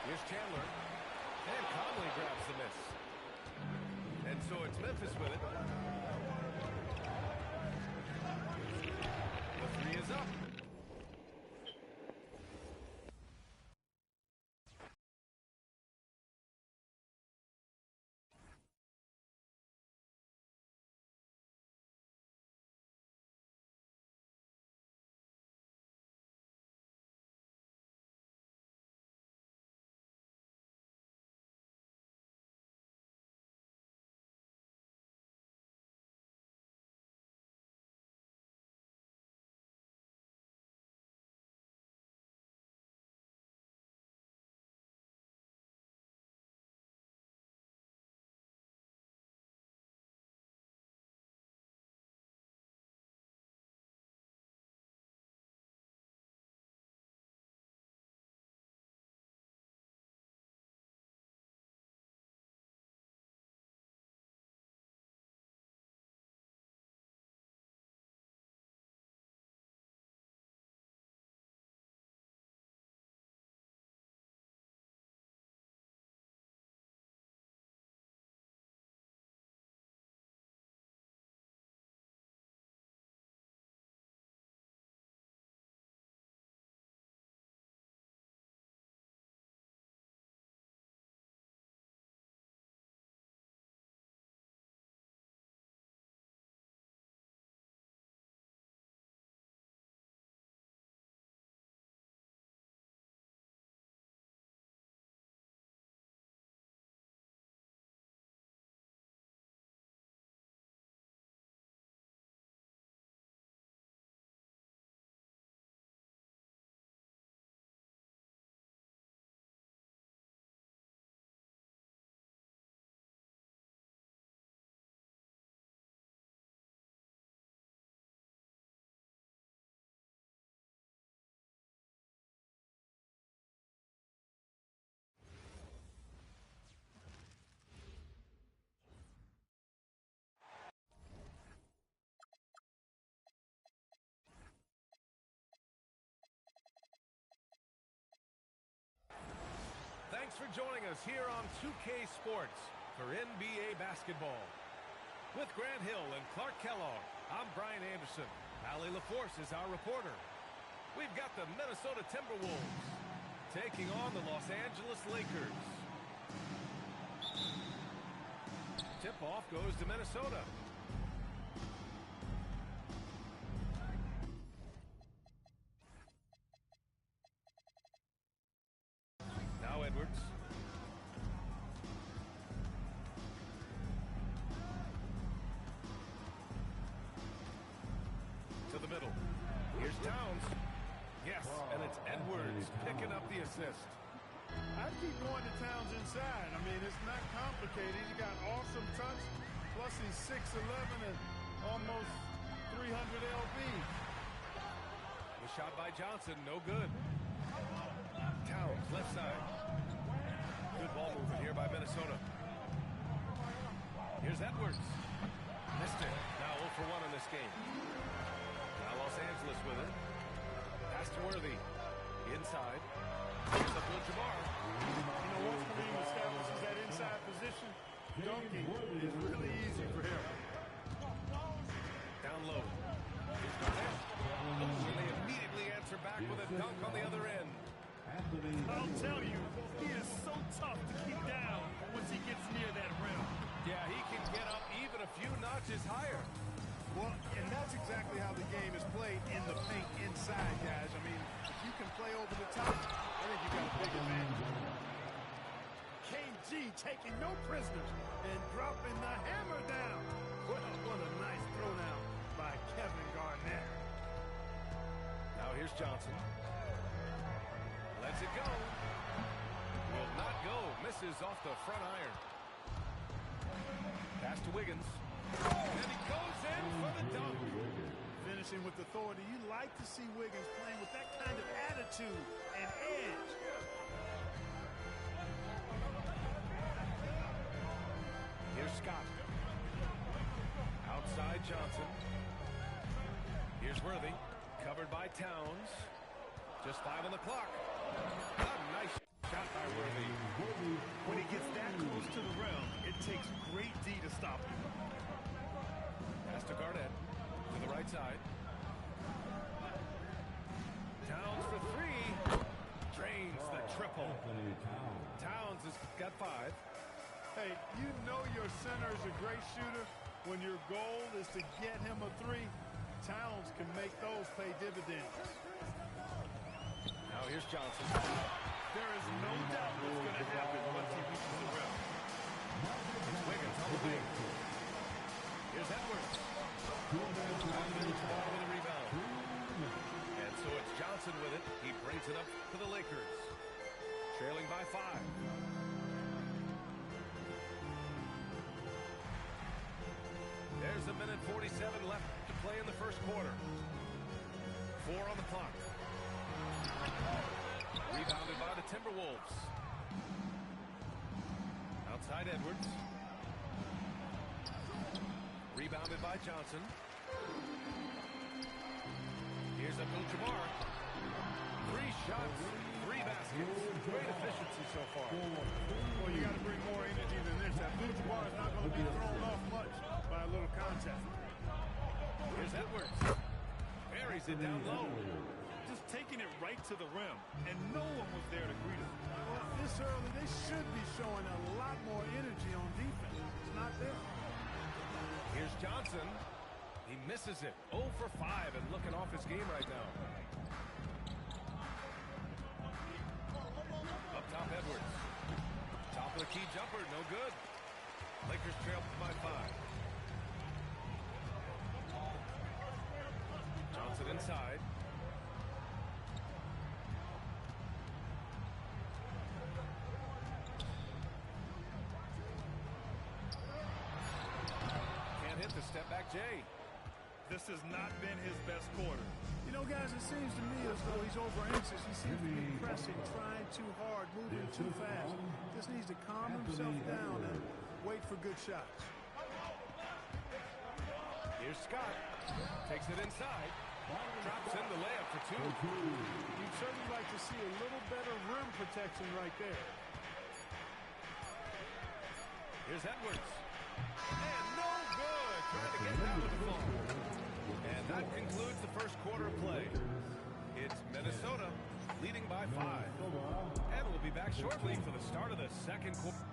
Here's Chandler. And Conley grabs the miss. And so it's Memphis with it. The 3 is up. Thanks for joining us here on 2K Sports for NBA basketball. With Grant Hill and Clark Kellogg, I'm Brian Anderson. Allie LaForce is our reporter. We've got the Minnesota Timberwolves taking on the Los Angeles Lakers. Tip-off goes to Minnesota. picking up the assist. I'd keep going to Towns inside. I mean, it's not complicated. He's got awesome touch, plus he's 6'11" and almost 300 lb. The shot by Johnson, no good. Towns, left side. Good ball movement here by Minnesota. Here's Edwards. Missed it. Now 0 for 1 in this game. Now Los Angeles with it. Pass to Worthy. Inside. Here's Abdul-Jabbar. You know, once Kareem establishes that inside position, dunking is really easy for him. Down low. Here's Garnett. Oh, and they immediately answer back with a dunk on the other end. I'll tell you, he is so tough to keep down once he gets near that rim. Yeah, he can get up even a few notches higher. Well, and that's exactly how the game is played in the paint inside, guys. I mean, if you can play over the top, I think you got a big advantage. KG taking no prisoners and dropping the hammer down. What a nice throw now by Kevin Garnett. Now here's Johnson. Lets it go. Will not go. Misses off the front iron. Pass to Wiggins. And he goes in for the dunk. Finishing with authority. You like to see Wiggins playing with that kind of attitude and edge. Here's Scott. Outside Johnson. Here's Worthy. Covered by Towns. Just 5 on the clock. A nice shot by Worthy. When he gets that close to the rim, it takes great D to stop him. Pass to Garnett. To the right side. Towns for 3. Drains the triple. Towns has got 5. Hey, you know your center is a great shooter when your goal is to get him a 3. Towns can make those pay dividends. Now here's Johnson. There is no doubt what's going to happen once he reaches the rim. It's Wiggins on the wing. Here's Edwards. With the rebound. And so it's Johnson with it. He brings it up to the Lakers. Trailing by 5. There's a minute 47 left to play in the first quarter. 4 on the clock. Rebounded by the Timberwolves. Outside Edwards. Rebounded by Johnson. Here's Abdul-Jabbar. 3 shots, 3 baskets. Great efficiency so far. Well, you got to bring more energy than this. Abdul-Jabbar is not going to be thrown off much by a little contact. Here's Edwards. Buries it down low. Just taking it right to the rim, and no one was there to greet him. Well, this early, they should be showing a lot more energy on defense. It's not there. Here's Johnson. He misses it. 0 for 5 and looking off his game right now. Up top, Edwards. Top of the key jumper, no good. Lakers trail by 5. Johnson inside. Can't hit the step back, Jay. This has not been his best quarter. You know, guys, it seems to me as though he's over anxious. He seems to be pressing, trying too hard, moving too fast. Just needs to calm himself down and wait for good shots. Here's Scott. Takes it inside. Drops in the layup for 2. You'd certainly like to see a little better rim protection right there. Here's Edwards. And no good. Trying to get that one to fall. And that concludes the first quarter of play. It's Minnesota leading by 5. And we'll be back shortly for the start of the second quarter.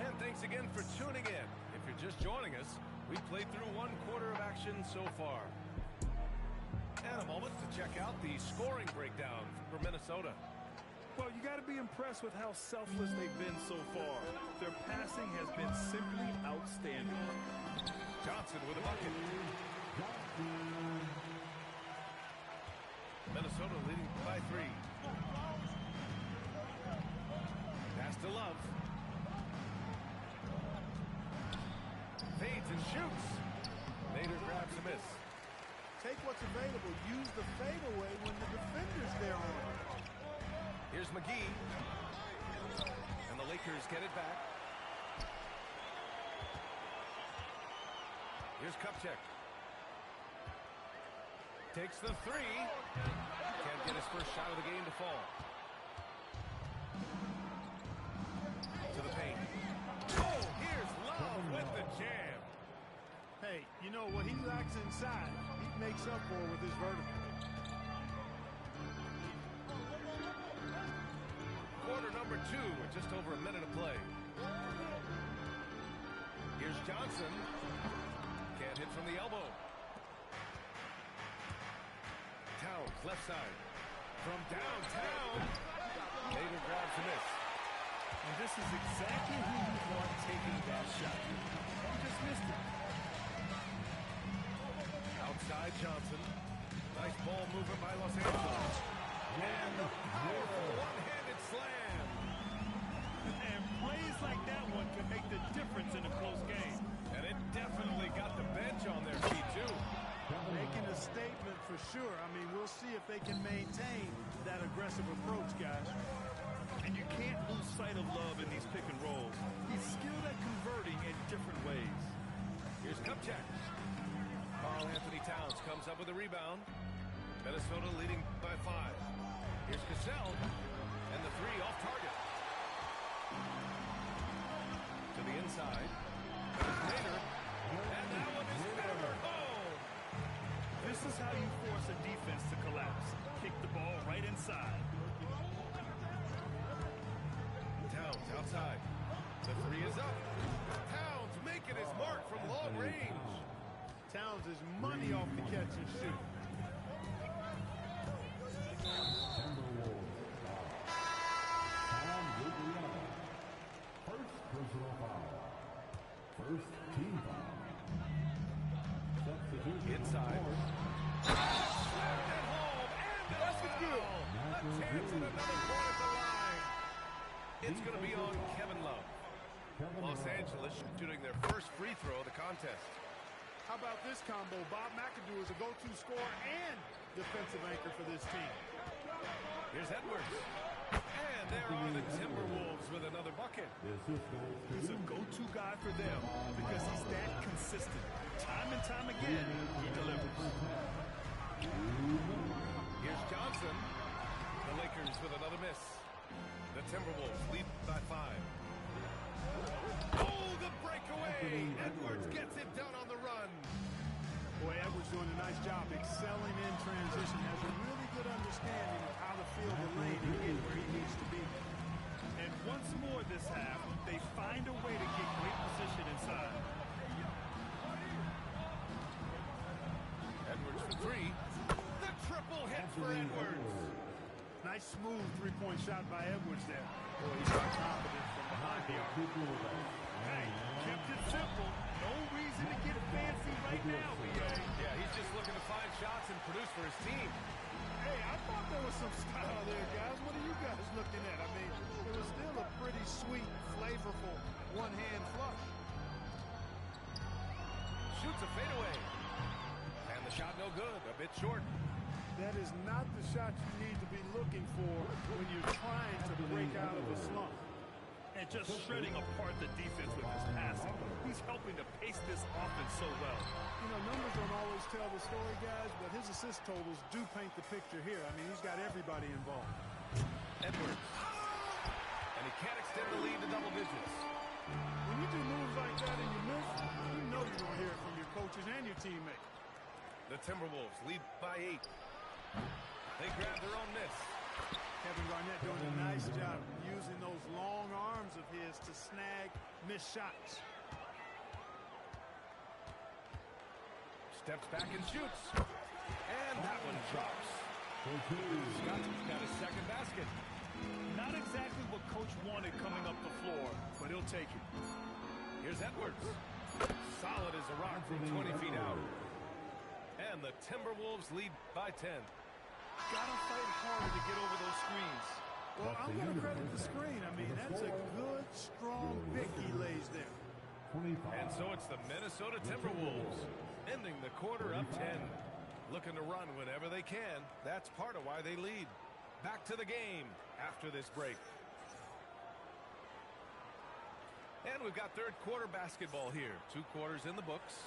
And thanks again for tuning in. If you're just joining us, we played through 1 quarter of action so far. And a moment to check out the scoring breakdown for Minnesota. Well, you got to be impressed with how selfless they've been so far. Their passing has been simply outstanding. Johnson with a bucket. Minnesota leading by 3. Pass to Love. Fades and shoots. Nader grabs a miss. Take what's available. Use the fadeaway when the defender's there on it. Here's McGee. And the Lakers get it back. Here's Kupchak. Takes the 3. Can't get his first shot of the game to fall. To the paint. Oh, here's Love with the jam. Hey, you know what he lacks inside, he makes up for with his vertical. Quarter number 2 with just over a minute to play. Here's Johnson. Can't hit from the elbow. Towns, left side. From downtown. Nader grabs a miss. And this is exactly who you want taking that shot. He just missed it. Outside Johnson. Nice ball movement by Los Angeles. And the powerful one-handed slam. And plays like that one can make the difference in a close game. And it definitely got the bench on their feet, too. Making a statement for sure. I mean, we'll see if they can maintain that aggressive approach, guys. And you can't lose sight of Love in these pick and rolls. He's skilled at converting in different ways. Here's Kupchak. Karl Anthony Towns comes up with a rebound. Minnesota leading by 5. Here's Cassell. And the 3 off target. To the inside. Nader. And that one is hammered home. This is how you force a defense to collapse. Kick the ball right inside. Towns outside. The 3 is up. Towns making his mark from long range. Towns is money off the catch and shoot. First personal foul. First team foul. Substitute. Inside. Slammed it home. And the foul. A chance at another point at the line. It's going to be on Kevin Love. Los Angeles shooting their first free throw of the contest. How about this combo? Bob McAdoo is a go-to scorer and defensive anchor for this team. Here's Edwards. And there are the Timberwolves with another bucket. He's a go-to guy for them because he's that consistent. Time and time again, he delivers. Here's Johnson. The Lakers with another miss. The Timberwolves lead by 5. Oh, the breakaway! Edwards gets it done on the run. Boy, Edwards doing a nice job excelling in transition. Has a really good understanding of how to fill the lane and get where he needs to be. And once more this half, they find a way to get great position inside. Edwards for 3. The triple hit for Edwards. Nice smooth three-point shot by Edwards there. Boy, he's got confidence from behind the arc. Hey, kept it simple. No reason to get fancy right now, BA. Yeah, he's just looking to find shots and produce for his team. Hey, I thought there was some style there, guys. What are you guys looking at? I mean, it was still a pretty sweet, flavorful one-hand flush. Shoots a fadeaway. And the shot no good, a bit short. That is not the shot you need to be looking for when you're trying to break out of a slump. And just shredding apart the defense with his passing. He's helping to pace this offense so well. You know, numbers don't always tell the story, guys, but his assist totals do paint the picture here. I mean, he's got everybody involved. Edwards. And he can't extend the lead to double digits. When you do moves like that and you miss, you know you're going to hear it from your coaches and your teammates. The Timberwolves lead by 8. They grab their own miss. Kevin Garnett doing a nice job using those long arms of his to snag missed shots. Steps back and shoots. And that one drops. Scott's got his second basket. Not exactly what Coach wanted coming up the floor, but he'll take it. Here's Edwards. Solid as a rock from 20 feet out. And And the Timberwolves lead by 10. Gotta fight harder to get over those screens. Well, I'm going to credit the screen. I mean, that's a good, strong pick he lays there. And so it's the Minnesota Timberwolves ending the quarter up 10. Looking to run whenever they can. That's part of why they lead. Back to the game after this break. And we've got third quarter basketball here. 2 quarters in the books.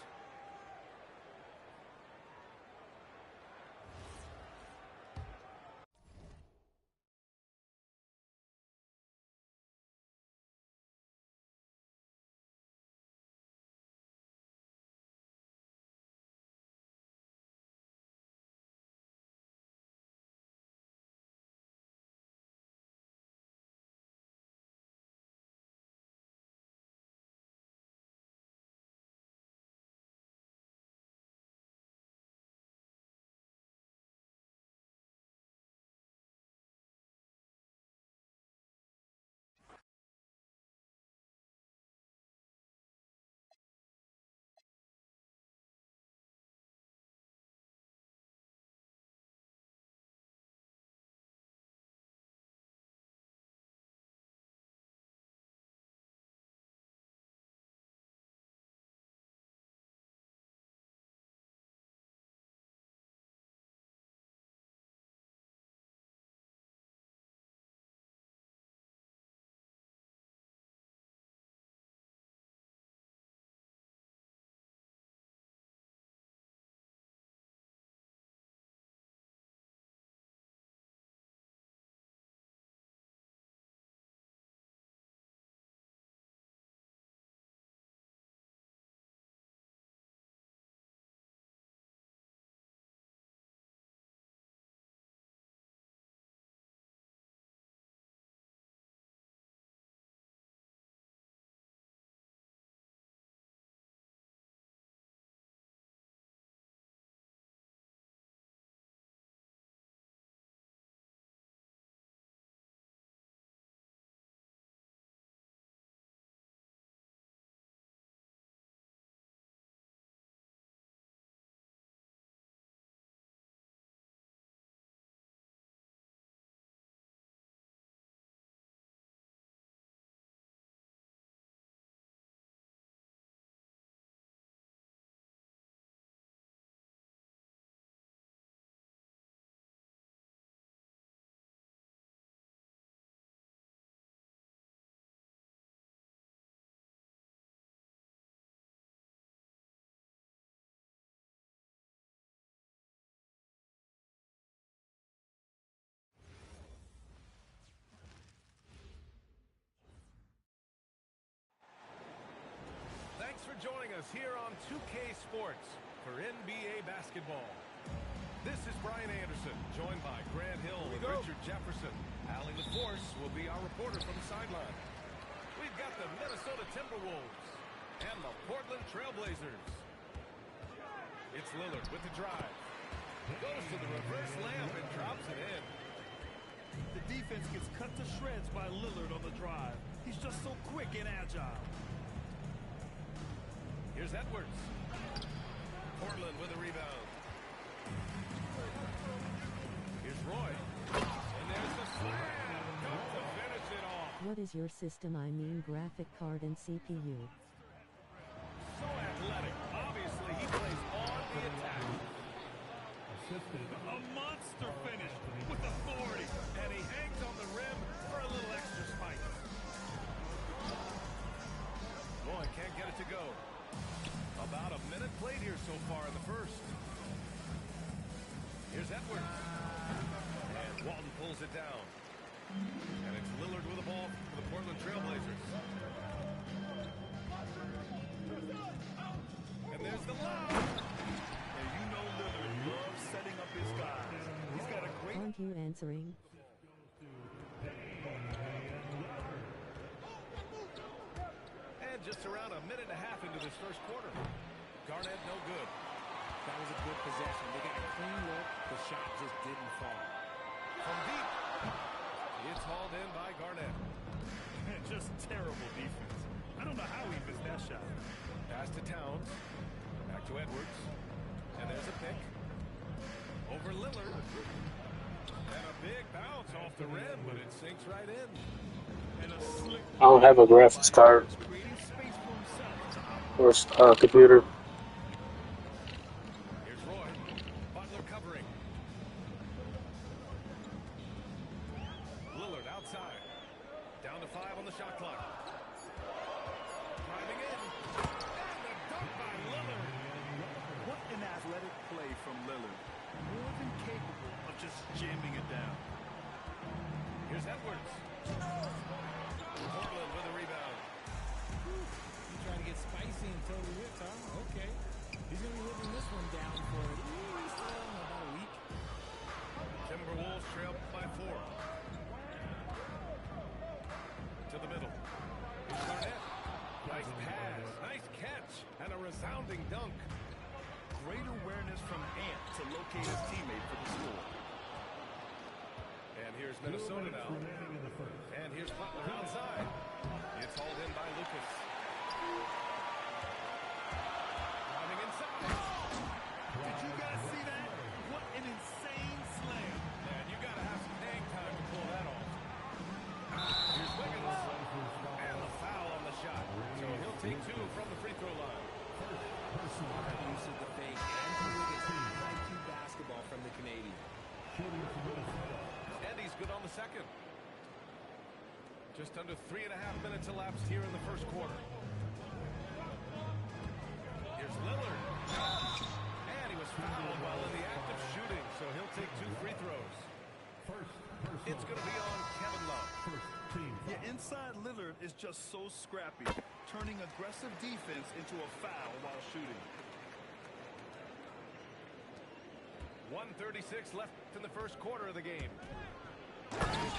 Thanks for joining us here on 2K Sports for NBA basketball. This is Brian Anderson, joined by Grant Hill and Richard Jefferson. Allie LaForce will be our reporter from the sideline. We've got the Minnesota Timberwolves and the Portland Trailblazers. It's Lillard with the drive. Goes to the reverse layup and drops it in. The defense gets cut to shreds by Lillard on the drive. He's just so quick and agile. Here's Edwards. Portland with a rebound. Here's Roy. And there's the slam. Got to finish it off. What is your system? I mean graphic card and CPU. So athletic. Obviously, he plays on the attack. A monster finish with authority. And he hangs on the rim for a little extra spike. Roy can't get it to go. About a minute played here so far in the first. Here's Edwards. And Walton pulls it down. And it's Lillard with the ball for the Portland Trailblazers. And there's the lob. And you know Lillard loves setting up his guys. He's got a great... Aren't you answering? And just around a minute and a half into this first quarter. Garnett no good. That was a good possession. They got a clean look. The shot just didn't fall. From deep. It's hauled in by Garnett. Just terrible defense. I don't know how he missed that shot. Pass to Towns. Back to Edwards. And there's a pick. Over Lillard. And a big bounce off the rim, but it sinks right in. And a slick I don't have a graphics card creating space for himself. or computer. Here's Roy. Butler covering. Lillard outside. Down to 5 on the shot clock. Driving in. And the dunk by Lillard. What an athletic play from Lillard. More than capable of just jamming it down. Here's Edwards. Portland with a rebound. He's trying to get spicy and totally whipped, huh? Okay. He's going to be living this one down for at least about a week. Timberwolves trail by 4. To the middle. Here's Garnett. Nice pass. Nice catch. And a resounding dunk. Great awareness from Ant to locate his teammate for the score. And here's Minnesota now. And here's Butler outside. It's hauled in by Lucas. Driving inside. Did you guys see that? What an insane slam. Man, you got to have some hang time to pull that off. Here's Wiggins. And the foul on the shot. So he'll take 2 from the free throw line. Smart use of the fake and Wiggins. IQ basketball from the Canadian. And he's good on the second. Just under 3.5 minutes elapsed here in the first quarter. Here's Lillard. And he was fouled while in the act of shooting, so he'll take 2 free throws. It's going to be on Kevin Love. Yeah, inside Lillard is just so scrappy, turning aggressive defense into a foul while shooting. 1:36 left in the first quarter of the game. Edwards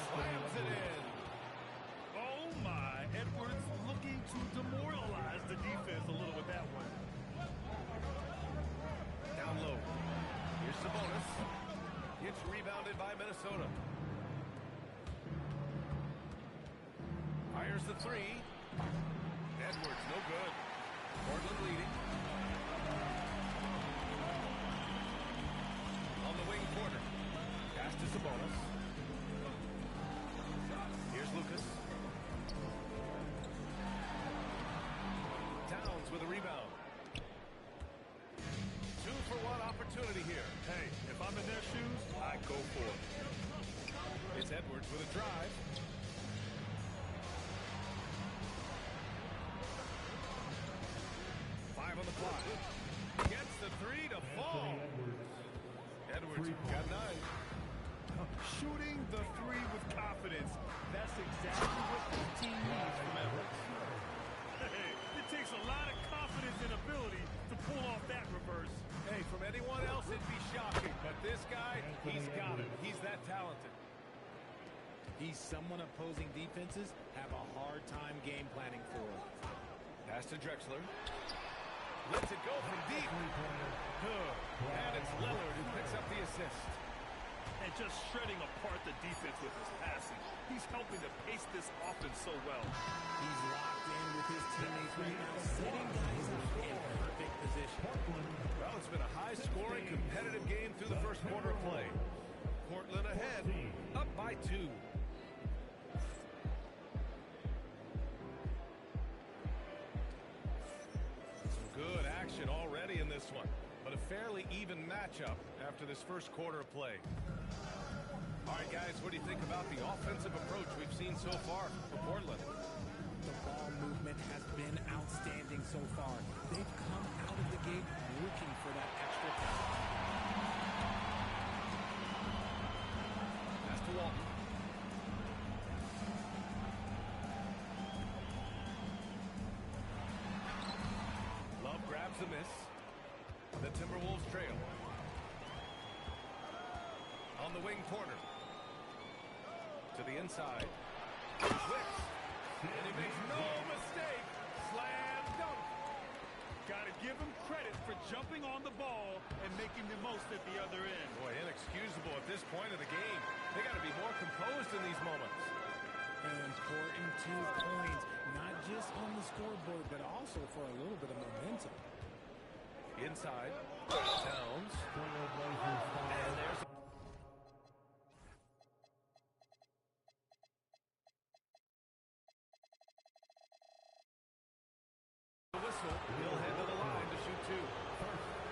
slams it in. Oh my, Edwards looking to demoralize the defense a little with that one. Down low. Here's Sabonis. It's rebounded by Minnesota. Fires the 3. Edwards, no good. Portland leading. On the wing, Porter. Pass to Sabonis. Here's Lucas. Towns with a rebound. 2-for-1 opportunity here. Hey, if I'm in their shoes, I go for it. It's Edwards with a drive. On the clock. Gets the 3 to fall. Edwards got 9. Shooting the 3 with confidence. That's exactly what this team needs from Edwards. Hey, it takes a lot of confidence and ability to pull off that reverse. Hey, from anyone else it'd be shocking, but this guy, he's got it. He's that talented. He's someone opposing defenses have a hard time game planning for. Pass to Drexler. Lets it go from deep. And it's Lillard who picks up the assist. And just shredding apart the defense with his passing. He's helping to pace this offense so well. He's locked in with his teammates right now, setting guys up in perfect position. Well, it's been a high-scoring, competitive game through the first quarter of play. Portland ahead, up by 2. Good action already in this one, but a fairly even matchup after this first quarter of play. All right, guys, what do you think about the offensive approach we've seen so far for Portland? The ball movement has been outstanding so far. They've come out of the gate looking for that extra talent. Pass to Walton. The miss. The Timberwolves trail. On the wing, Porter. To the inside. Switch. And he makes no mistake. Slam dunk. Got to give him credit for jumping on the ball and making the most at the other end. Boy, inexcusable at this point of the game. They got to be more composed in these moments. Important 2 points, not just on the scoreboard, but also for a little bit of momentum. Inside. Towns. And there's a whistle. He'll head to the line to shoot two.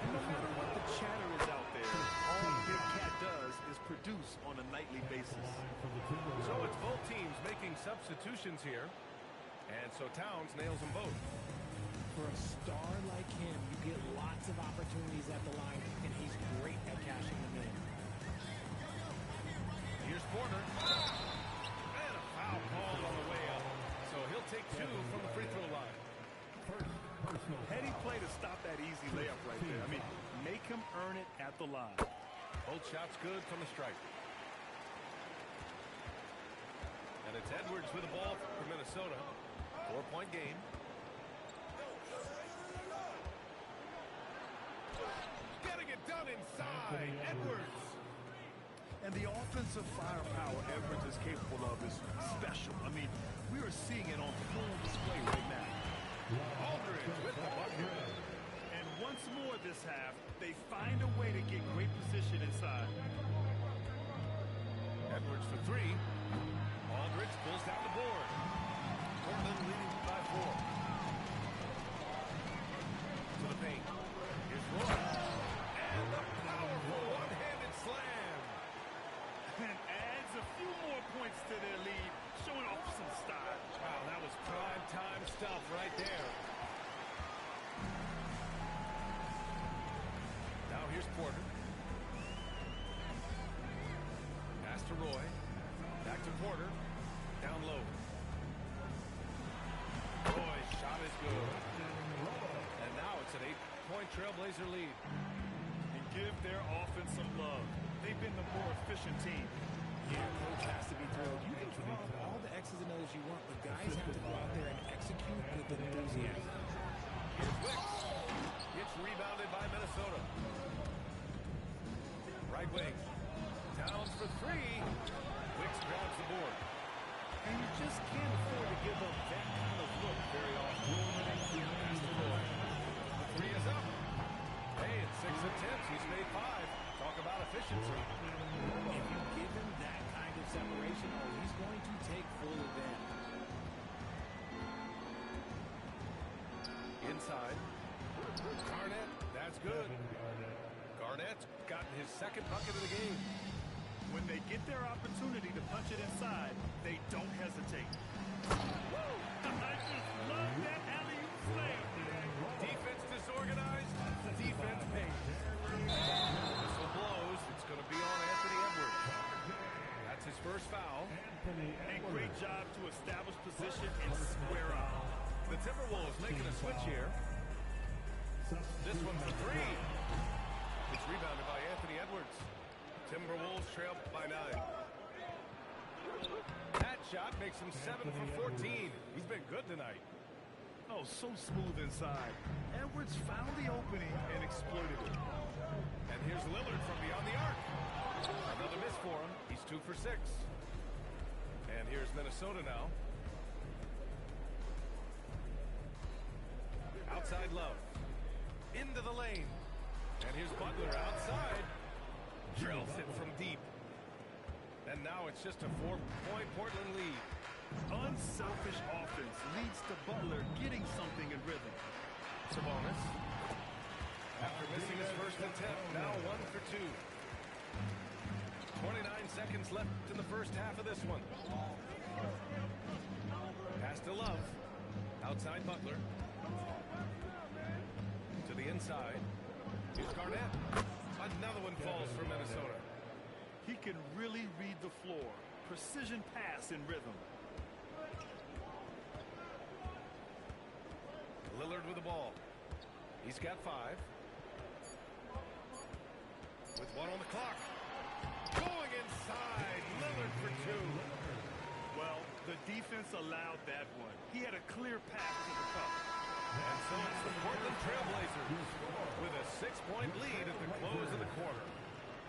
And no matter what the chatter is out there, all Big Cat does is produce on a nightly basis. So it's both teams making substitutions here. And so Towns nails them both. For a star like him, you get lots of opportunities at the line, and he's great at cashing them in. Here's Porter. And a foul called on the way up. So he'll take two from the free throw line. Heady play to stop that easy layup right there. I mean, make him earn it at the line. Both shots good from the stripe. And it's Edwards with the ball for Minnesota. 4-point game. Getting it done inside. Edwards. And the offensive firepower Edwards is capable of is special. I mean, we are seeing it on full display right now. Aldridge with the bucket. And once more this half, they find a way to get great position inside. Edwards for three. Aldridge pulls down the board. Portland leading by 4. To the paint. Here's Roy. And the powerful one-handed slam. And adds a few more points to their lead, showing off some style. Wow, that was prime time stuff right there. Now here's Porter. Pass to Roy. Back to Porter. Down low. Roy's shot is good. And now it's an 8-point Trailblazer lead. And give their offense some love. They've been the more efficient team. Yeah, coach has to be thrilled. You can draw up all the X's and O's you want, but guys have to go out there and execute with enthusiasm. Here's Wicks. It's rebounded by Minnesota. Right wing. Towns for three. Wicks grabs the board. And you just can't afford to give up that kind of look very often. Pass to Roy. The three is up. Hey, it's 6 attempts. He's made 5. Talk about efficiency. If you give him that kind of separation, he's going to take full advantage. Inside. Garnett. That's good. Garnett's gotten his second bucket of the game. When they get their opportunity to punch it inside, they don't hesitate. Woo! I just love that alley-oop slam. Defense disorganized. Defense pays. Whistle blows. It's going to be on Anthony Edwards. That's his first foul. And great job to establish position and square up. The Timberwolves making a switch here. This one for three. It's rebounded by Anthony Edwards. Timberwolves trail by 9. That shot makes him 7 for 14. He's been good tonight. Oh, so smooth inside. Edwards found the opening and exploited it. And here's Lillard from beyond the arc. Another miss for him. He's 2 for 6. And here's Minnesota now. Outside Love. Into the lane. And here's Butler outside. Drills it from deep. And now it's just a 4-point Portland lead. Unselfish offense leads to Butler getting something in rhythm. Sabonis. After missing his first attempt, now 1 for 2. 29 seconds left in the first half of this one. Pass to Love. Outside Butler. To the inside. Here's Garnett. Another one falls for Minnesota. He can really read the floor. Precision pass in rhythm. Lillard with the ball. He's got 5. With 1 on the clock. Going inside. Lillard for 2. Well, the defense allowed that one. He had a clear path to the cup. And so it's the Portland Trailblazers with a 6-point lead at the close of the quarter.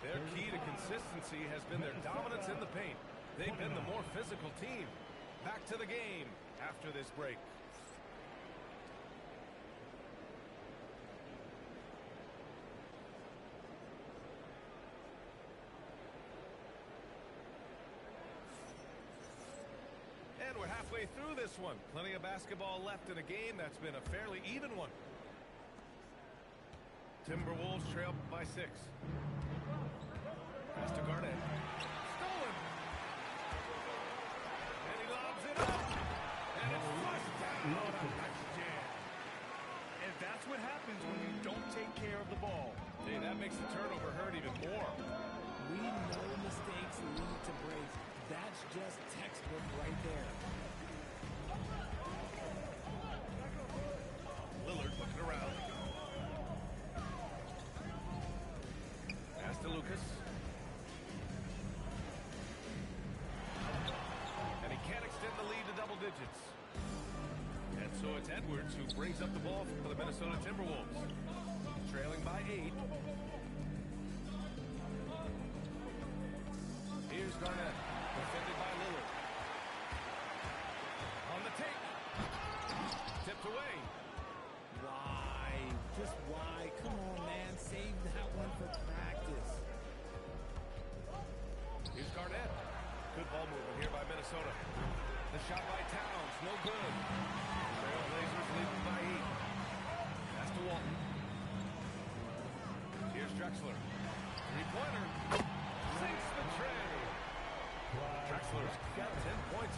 Their key to consistency has been their dominance in the paint. They've been the more physical team. Back to the game after this break. we're halfway through this one. Plenty of basketball left in a game that's been a fairly even one. Timberwolves trail by 6. Pass to Garnett. Stolen. And he lobs it up. And it's flushed down. Nice jam. And that's what happens when you don't take care of the ball. Hey, that makes the turnover hurt even more. We know mistakes lead to breaks. That's just textbook right there. Lillard looking around. Pass to Lucas. And he can't extend the lead to double digits. And so it's Edwards who brings up the ball for the Minnesota Timberwolves. Trailing by 8. Here's Garnett. Defended by Lillard. On the take. Tipped away. Why? Just why? Come on, man. Save that one for practice. Here's Garnett. Good ball movement here by Minnesota. The shot by Towns. No good. Trailblazers leading by 8. Pass to Walton. Here's Drexler. Three-pointer. Sinks the tray. Drexler's got 10 points